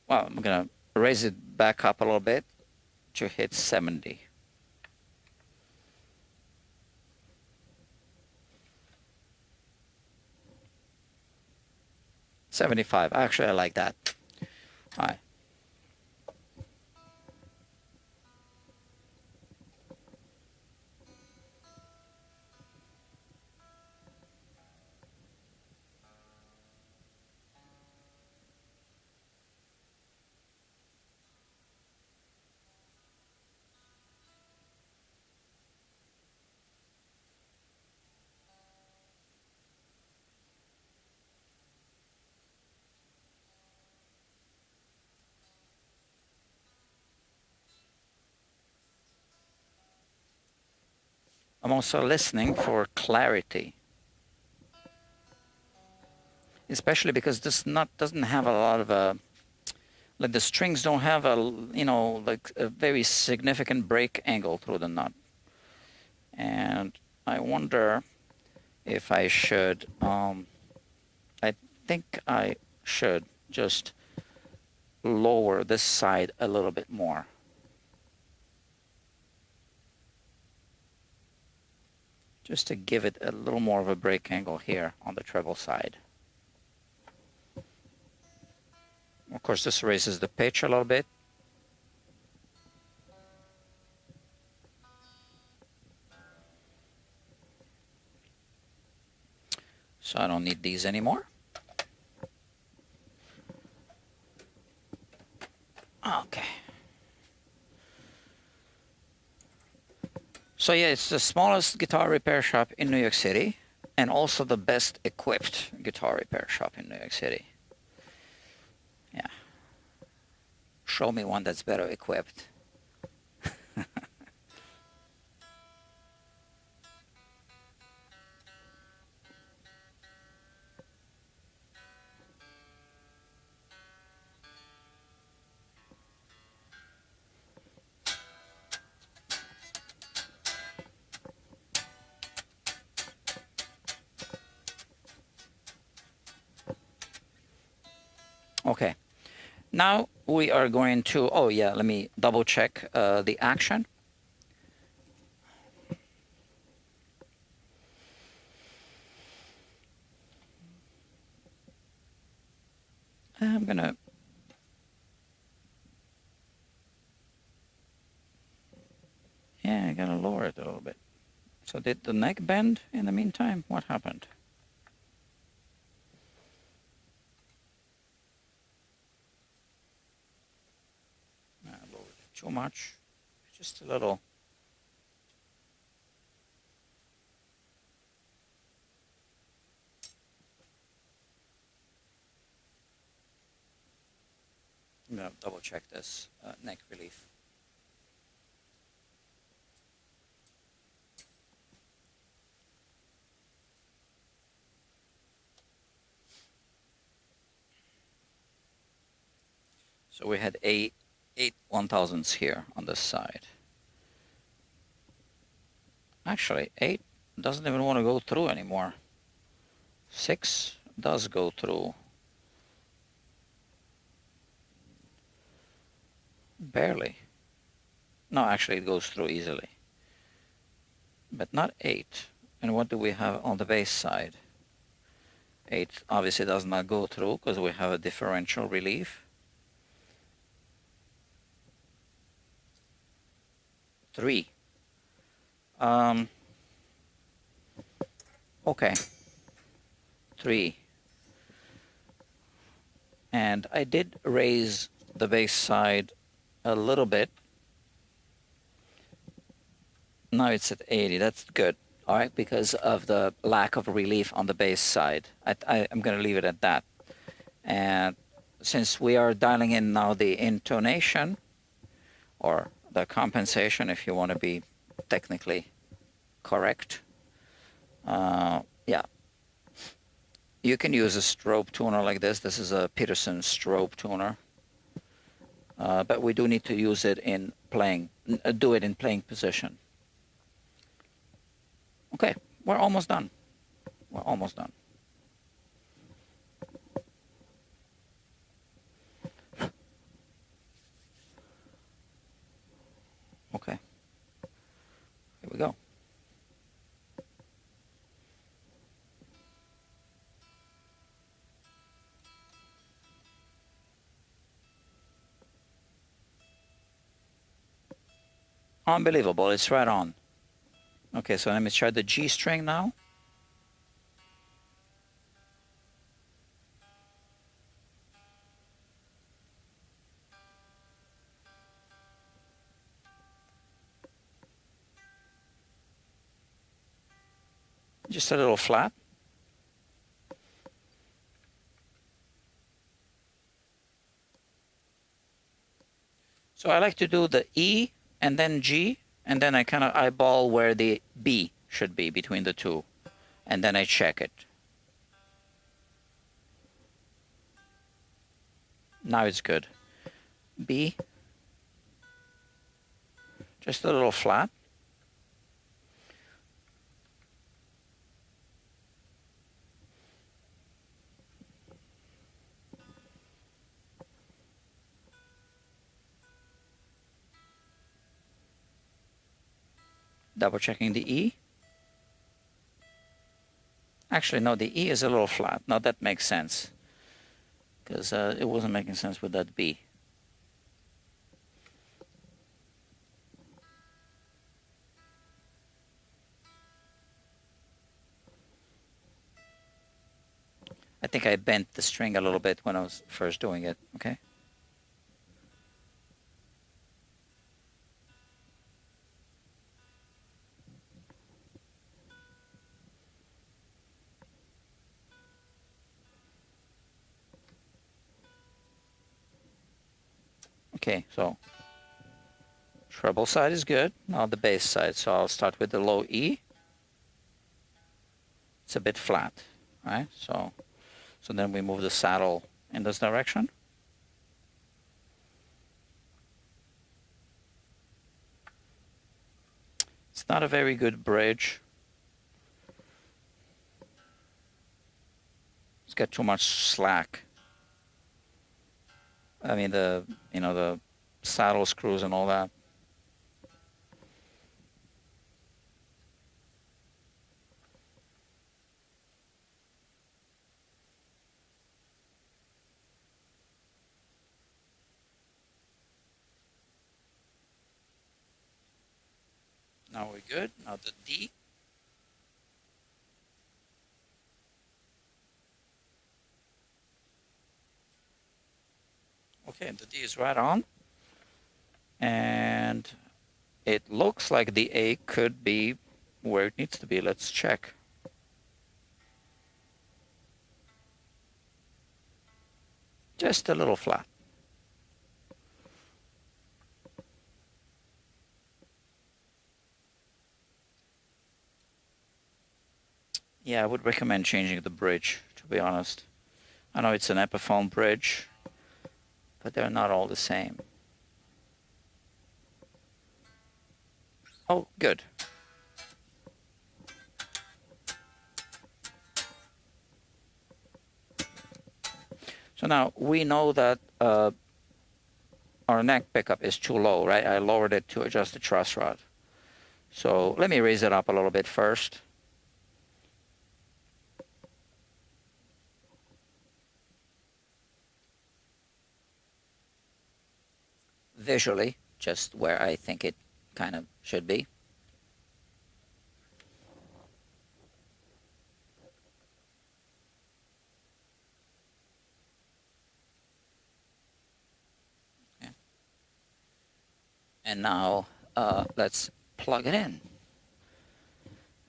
well, I'm gonna raise it back up a little bit to hit 70. $75. Actually, I like that. All right. I'm also listening for clarity, especially because this nut doesn't have a lot of like the strings don't have like a very significant break angle through the nut. And I wonder if I should, I think I should just lower this side a little bit more. Just to give it a little more of a break angle here on the treble side. Of course, this raises the pitch a little bit. So I don't need these anymore. Okay. So yeah, it's the smallest guitar repair shop in New York City, and also the best equipped guitar repair shop in New York City. Yeah. Show me one that's better equipped. Okay. Now we are going to, oh yeah, let me double check the action. I'm gonna, yeah, I gotta lower it a little bit. So did the neck bend in the meantime? What happened? I lowered it too much. Just a little. I'm gonna double check this neck relief. So we had eight 1,000s here on this side. Actually, 8 doesn't even want to go through anymore. 6 does go through. Barely. No, actually it goes through easily. But not 8. And what do we have on the base side? 8 obviously does not go through because we have a differential relief. 3. Okay. 3. And I did raise the base side a little bit. Now it's at 80. That's good. All right, because of the lack of relief on the base side. I'm going to leave it at that. And since we are dialing in now the intonation, or the compensation, if you want to be technically correct, yeah. You can use a strobe tuner like this. This is a Peterson strobe tuner. But we do need to use it in playing, do it in playing position. Okay, we're almost done. We're almost done. Okay, here we go. Unbelievable, it's right on. Okay, so let me try the G string now. Just a little flat. So I like to do the E and then G, and then I kind of eyeball where the B should be between the two, and then I check it. Now it's good. B, just a little flat. Double checking the E. Actually, no, the E is a little flat. Now that makes sense, because it wasn't making sense with that B. I think I bent the string a little bit when I was first doing it, okay? Okay, so treble side is good. Now the bass side. So I'll start with the low E. It's a bit flat, right? So then we move the saddle in this direction. It's not a very good bridge. It's got too much slack. I mean the saddle screws and all that. Now we're good. Now the D. Okay, the D is right on. And it looks like the A could be where it needs to be. Let's check. Just a little flat. Yeah, I would recommend changing the bridge, to be honest. I know it's an Epiphone bridge, but they're not all the same. Oh, good. So now we know that our neck pickup is too low, right? I lowered it to adjust the truss rod. So let me raise it up a little bit first. Visually, just where I think it kind of should be. Okay. And now let's plug it in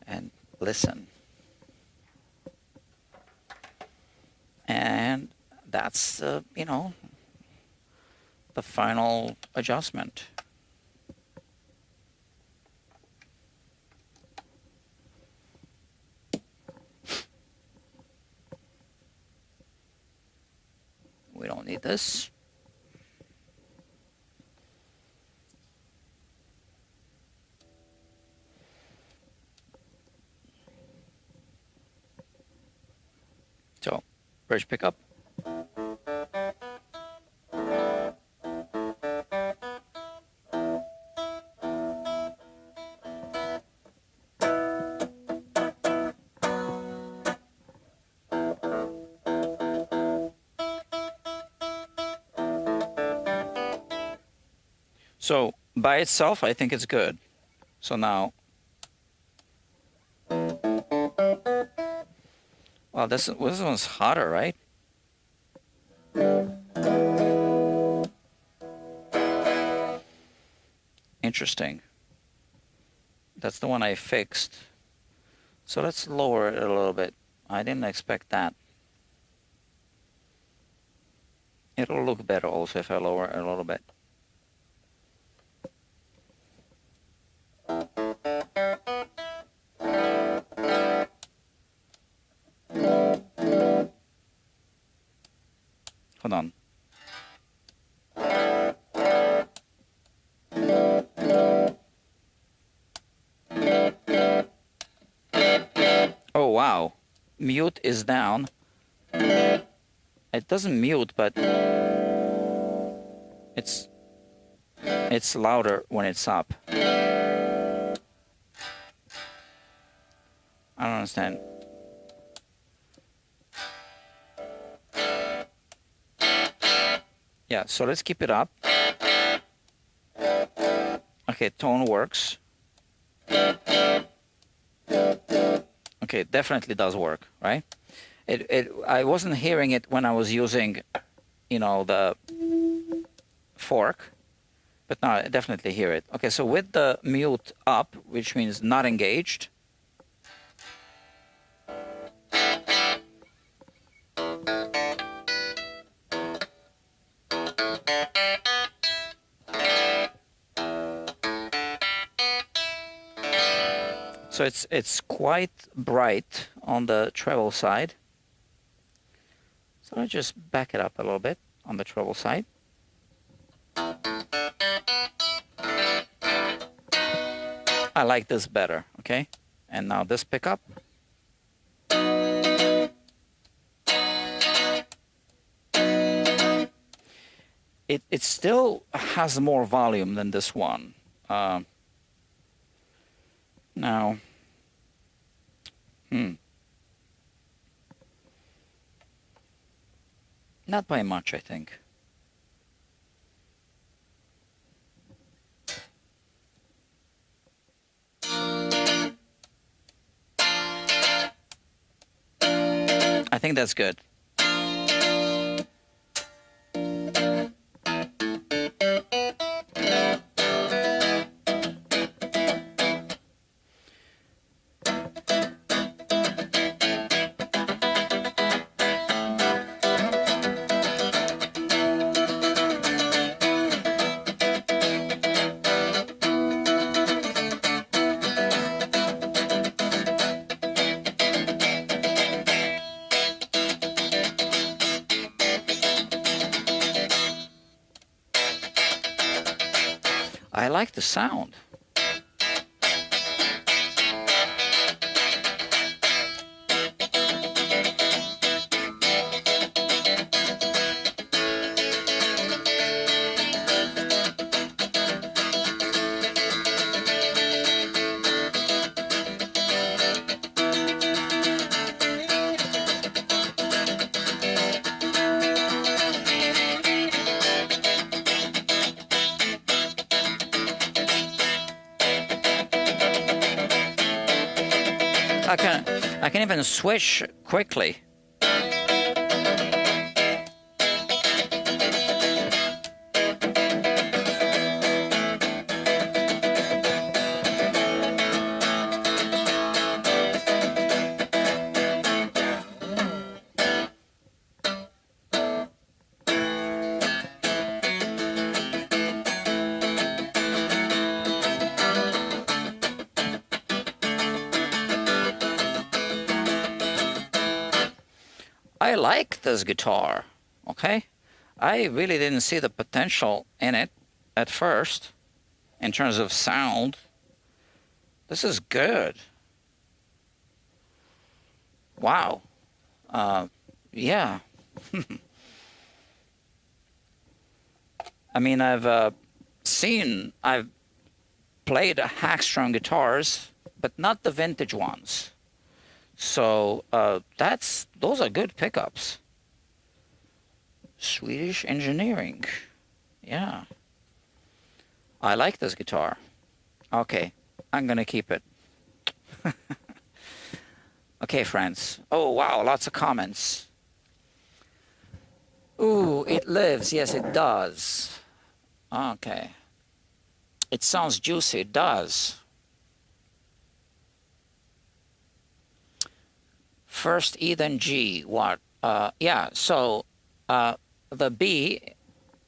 and listen. And that's, you know, the final adjustment. We don't need this. So, bridge pickup. So by itself, I think it's good. So now, well, this one's hotter, right? Interesting. That's the one I fixed. So let's lower it a little bit. I didn't expect that. It'll look better also if I lower it a little bit. Hold on. Oh, wow. Mute is down. It doesn't mute, but it's louder when it's up. I don't understand. Yeah, so let's keep it up. Okay, tone works. Okay, it definitely does work, right? I wasn't hearing it when I was using, you know, the fork, but now I definitely hear it. Okay, so with the mute up, which means not engaged, so it's quite bright on the treble side. So I just back it up a little bit on the treble side. I like this better, okay? And now this pickup. it still has more volume than this one. Now, not by much, I think. I think that's good. I like the sound. I can even switch quickly. I like this guitar, okay? I really didn't see the potential in it at first in terms of sound. This is good. Wow. Yeah. I mean, I've played Hagstrom guitars, but not the vintage ones. So those are good pickups. Swedish engineering. Yeah. I like this guitar. Okay, I'm gonna keep it. Okay, friends. Oh, wow, lots of comments. Ooh, it lives. Yes, it does. Okay. It sounds juicy. It does. First E, then G. What? Yeah, so the B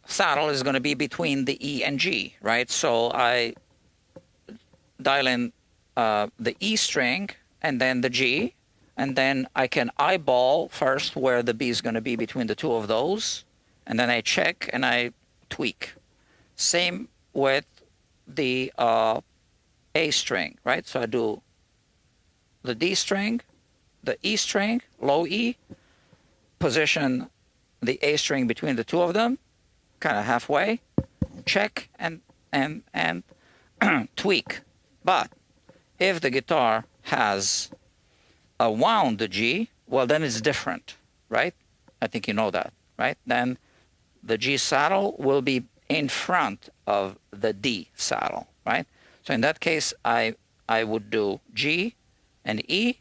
saddle is going to be between the E and G, right? So I dial in the E string and then the G, and then I can eyeball first where the B is going to be between the two of those, and then I check and I tweak. Same with the A string, right? So I do the D string, the E string, low E, position the A string between the two of them, kind of halfway, check and tweak. But if the guitar has a wound G, well, then it's different, right? I think you know that, right? Then the G saddle will be in front of the D saddle, right? So in that case, I would do G and E,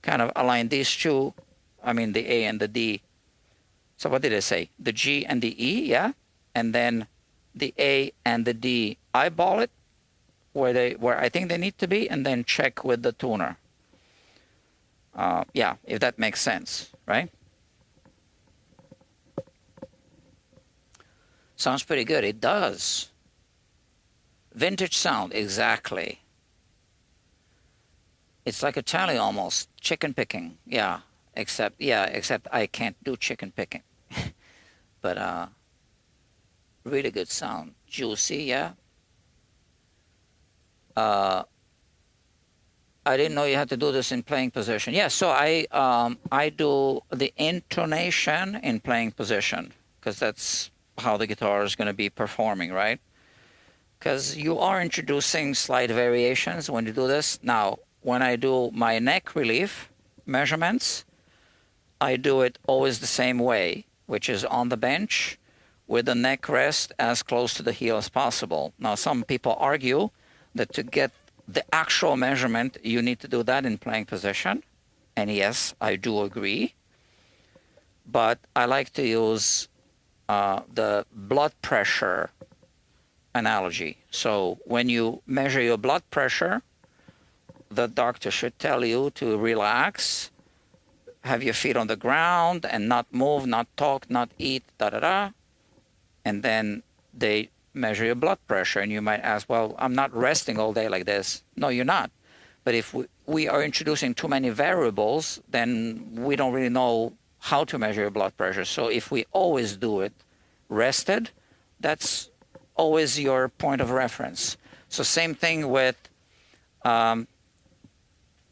kind of align these two, I mean the A and the D. So what did I say? The G and the E, yeah? And then the A and the D, eyeball it where I think they need to be, and then check with the tuner. Yeah, if that makes sense, right? Sounds pretty good. It does. Vintage sound, exactly. It's like a tally almost. Chicken picking, yeah. Except I can't do chicken picking. But really good sound. Juicy, yeah. I didn't know you had to do this in playing position. Yeah, so I do the intonation in playing position, because that's how the guitar is going to be performing, right? Because you are introducing slight variations when you do this. Now, when I do my neck relief measurements, I do it always the same way, which is on the bench with the neck rest as close to the heel as possible. Now, some people argue that to get the actual measurement, you need to do that in playing position. And yes, I do agree. But I like to use the blood pressure analogy. So when you measure your blood pressure, the doctor should tell you to relax, have your feet on the ground and not move, not talk, not eat, da-da-da. And then they measure your blood pressure. And you might ask, well, I'm not resting all day like this. No, you're not. But if we are introducing too many variables, then we don't really know how to measure your blood pressure. So if we always do it rested, that's always your point of reference. So same thing with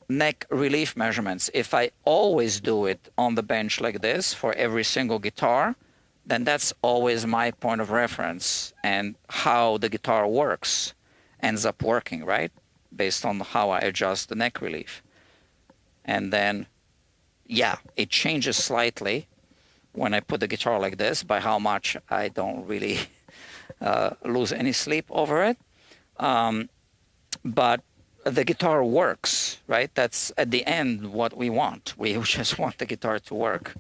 neck relief measurements. If I always do it on the bench like this for every single guitar, then that's always my point of reference, and how the guitar works ends up working, right? Based on how I adjust the neck relief. And then, yeah, it changes slightly when I put the guitar like this. By how much, I don't really lose any sleep over it. But the guitar works, right? That's at the end what we want. We just want the guitar to work,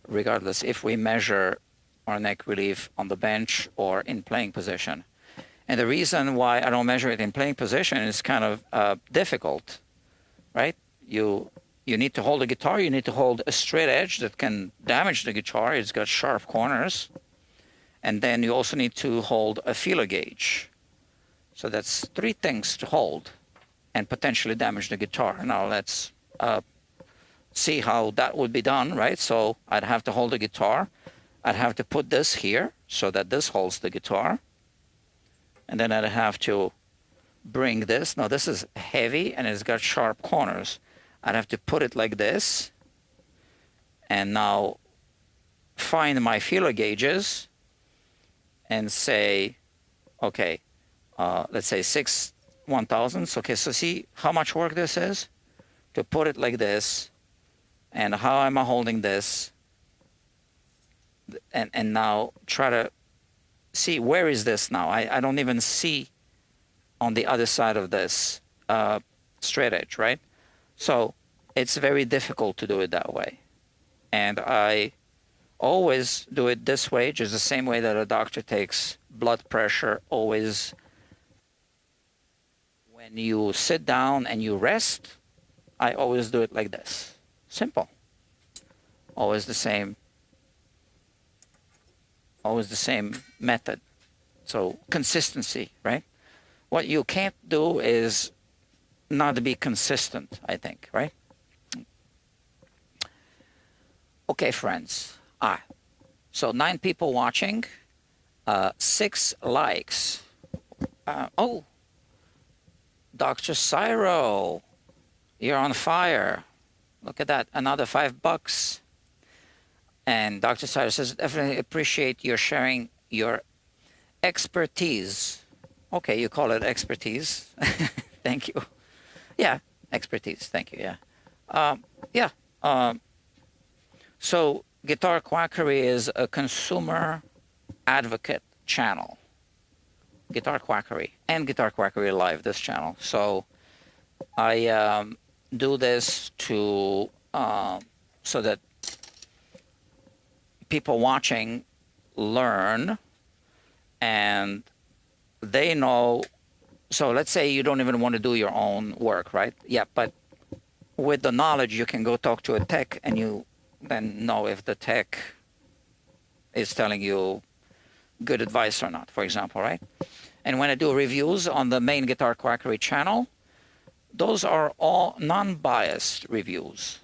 regardless if we measure our neck relief on the bench or in playing position. And the reason why I don't measure it in playing position is kind of difficult, right? You need to hold the guitar. You need to hold a straight edge that can damage the guitar. It's got sharp corners. And then you also need to hold a feeler gauge. So that's 3 things to hold and potentially damage the guitar. Now let's see how that would be done, right? So I'd have to hold the guitar. I'd have to put this here so that this holds the guitar. And then I'd have to bring this. Now this is heavy and it's got sharp corners. I'd have to put it like this. And now find my feeler gauges and say, okay, let's say 6 1,000s. Okay, so see how much work this is? To put it like this. And how am I holding this? And now try to see, where is this now? I don't even see on the other side of this straight edge, right? So it's very difficult to do it that way. And I always do it this way, just the same way that a doctor takes blood pressure. Always, when you sit down and you rest, I always do it like this. Simple. Always the same. Always the same method. So consistency, right? What you can't do is not be consistent, I think, right? Okay, friends. So 9 people watching, 6 likes. Oh, Dr. Cyro, you're on fire. Look at that, another $5. And Dr. Cyro says, definitely appreciate your sharing your expertise. Okay, you call it expertise. Thank you. Yeah, expertise. Thank you. Yeah. So Guitar Quackery is a consumer advocate channel. Guitar Quackery and Guitar Quackery Live, this channel. So I do this to so that people watching learn and they know. So let's say you don't even want to do your own work, right? Yeah, but with the knowledge, you can go talk to a tech and you then know if the tech is telling you good advice or not, for example, right? And when I do reviews on the main Guitar Quackery channel, those are all non-biased reviews.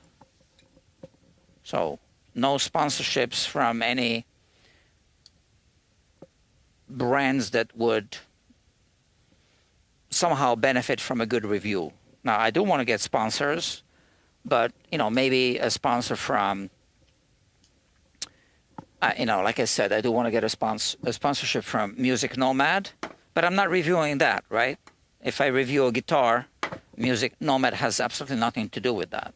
So no sponsorships from any brands that would somehow benefit from a good review. Now, I do want to get sponsors, but, you know, maybe a sponsor from you know, like I said, I do want to get a sponsorship from Music Nomad, but I'm not reviewing that, right? If I review a guitar, Music Nomad has absolutely nothing to do with that.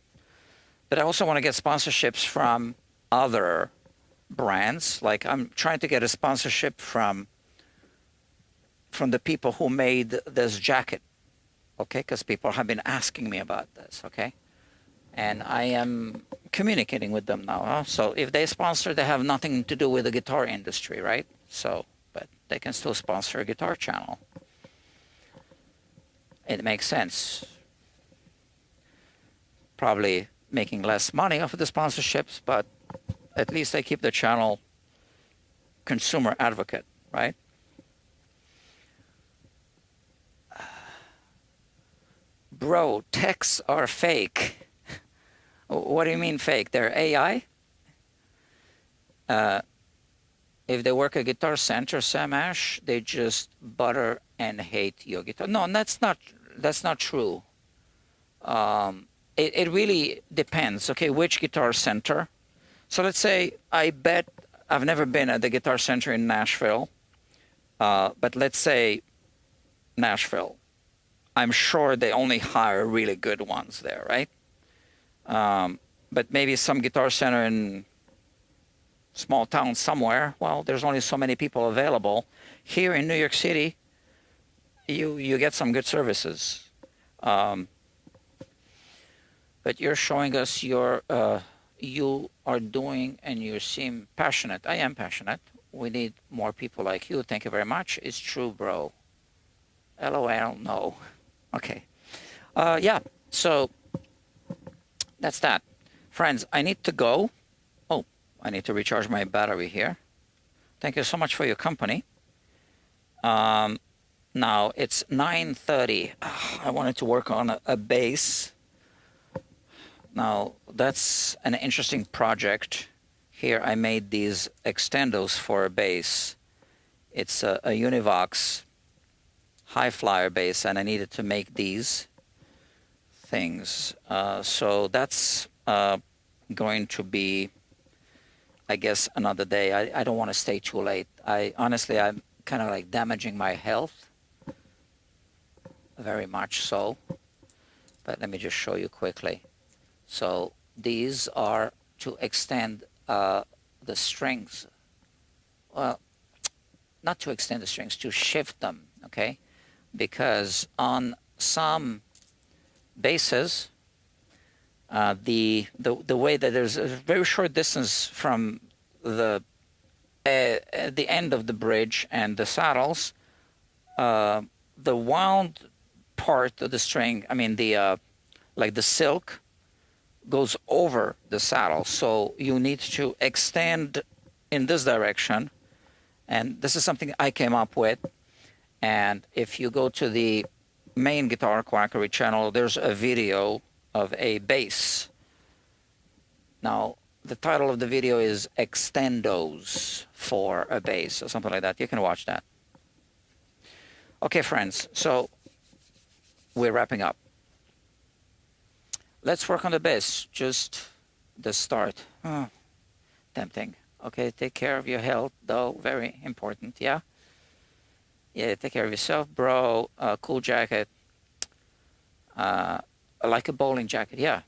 But I also want to get sponsorships from other brands. Like I'm trying to get a sponsorship from the people who made this jacket, okay? Because people have been asking me about this, okay? And I am communicating with them now. Huh? So if they sponsor, they have nothing to do with the guitar industry, right? So, but they can still sponsor a guitar channel. It makes sense. Probably making less money off of the sponsorships, but at least they keep the channel consumer advocate, right? Bro, texts are fake. What do you mean fake? They're AI? If they work at Guitar Center, Sam Ash, they just butter and hate your guitar. No, that's not true. It really depends. Okay, which Guitar Center? So let's say I bet I've never been at the Guitar Center in Nashville, but let's say Nashville. I'm sure they only hire really good ones there, right? But maybe some Guitar Center in small town somewhere, well, there's only so many people available. Here in New York City, you get some good services. But you're showing us your you are doing and you seem passionate. I am passionate. We need more people like you. Thank you very much. It's true, bro. LOL, no. Okay. Yeah, so that's that. Friends, I need to go. Oh, I need to recharge my battery here. Thank you so much for your company. Now it's 9:30. I wanted to work on a bass. Now that's an interesting project. Here I made these extendos for a bass. It's a Univox high flyer bass, and I needed to make these things. So that's going to be, I guess, another day. I don't want to stay too late. Honestly, I'm kind of like damaging my health, very much so. But let me just show you quickly. So these are to extend the strings. Well, not to extend the strings, to shift them, okay? Because on some basses, the way that there's a very short distance from the end of the bridge and the saddles, the wound part of the string, I mean the like the silk, goes over the saddle. So you need to extend in this direction, and this is something I came up with. And if you go to the main Guitar Quackery channel, there's a video of a bass. Now, the title of the video is Extendos for a Bass, or something like that. You can watch that. Okay, friends, so we're wrapping up. Let's work on the bass, just the start. Oh, tempting. Okay, take care of your health, though, very important, yeah? Yeah, take care of yourself, bro. Cool jacket. Like a bowling jacket, yeah.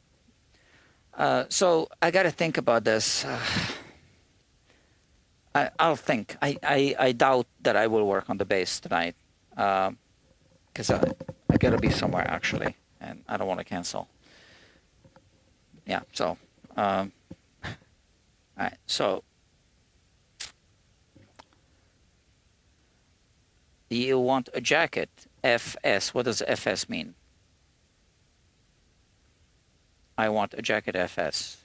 So I got to think about this. I'll think. I doubt that I will work on the bass tonight, because I got to be somewhere, actually, and I don't want to cancel. Yeah, so, all right, so you want a jacket, FS. What does FS mean? I want a jacket, FS.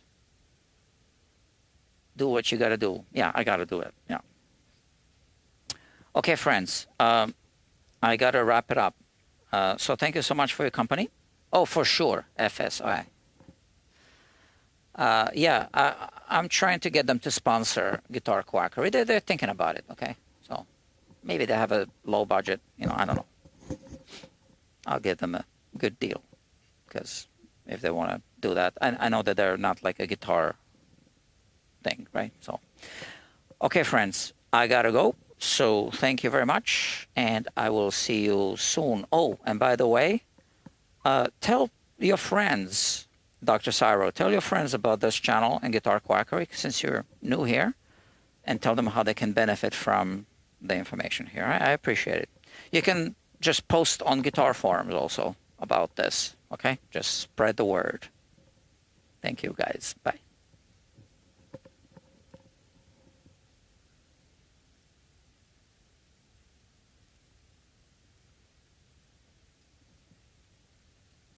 Do what you got to do. Yeah, I got to do it. Yeah. Okay, friends, I got to wrap it up. So thank you so much for your company. Oh, for sure, FS. All right. Yeah, I'm trying to get them to sponsor Guitar Quackery. They're thinking about it, okay? So maybe they have a low budget, you know, I don't know. I'll give them a good deal, because if they want to do that, I know that they're not like a guitar thing, right? So, Okay, friends, I gotta go. So thank you very much, and I will see you soon. Oh, and by the way, tell your friends, Dr. Cyro, tell your friends about this channel and Guitar Quackery since you're new here, and tell them how they can benefit from the information here. I appreciate it. You can just post on guitar forums also about this, okay? Just spread the word. Thank you, guys. Bye.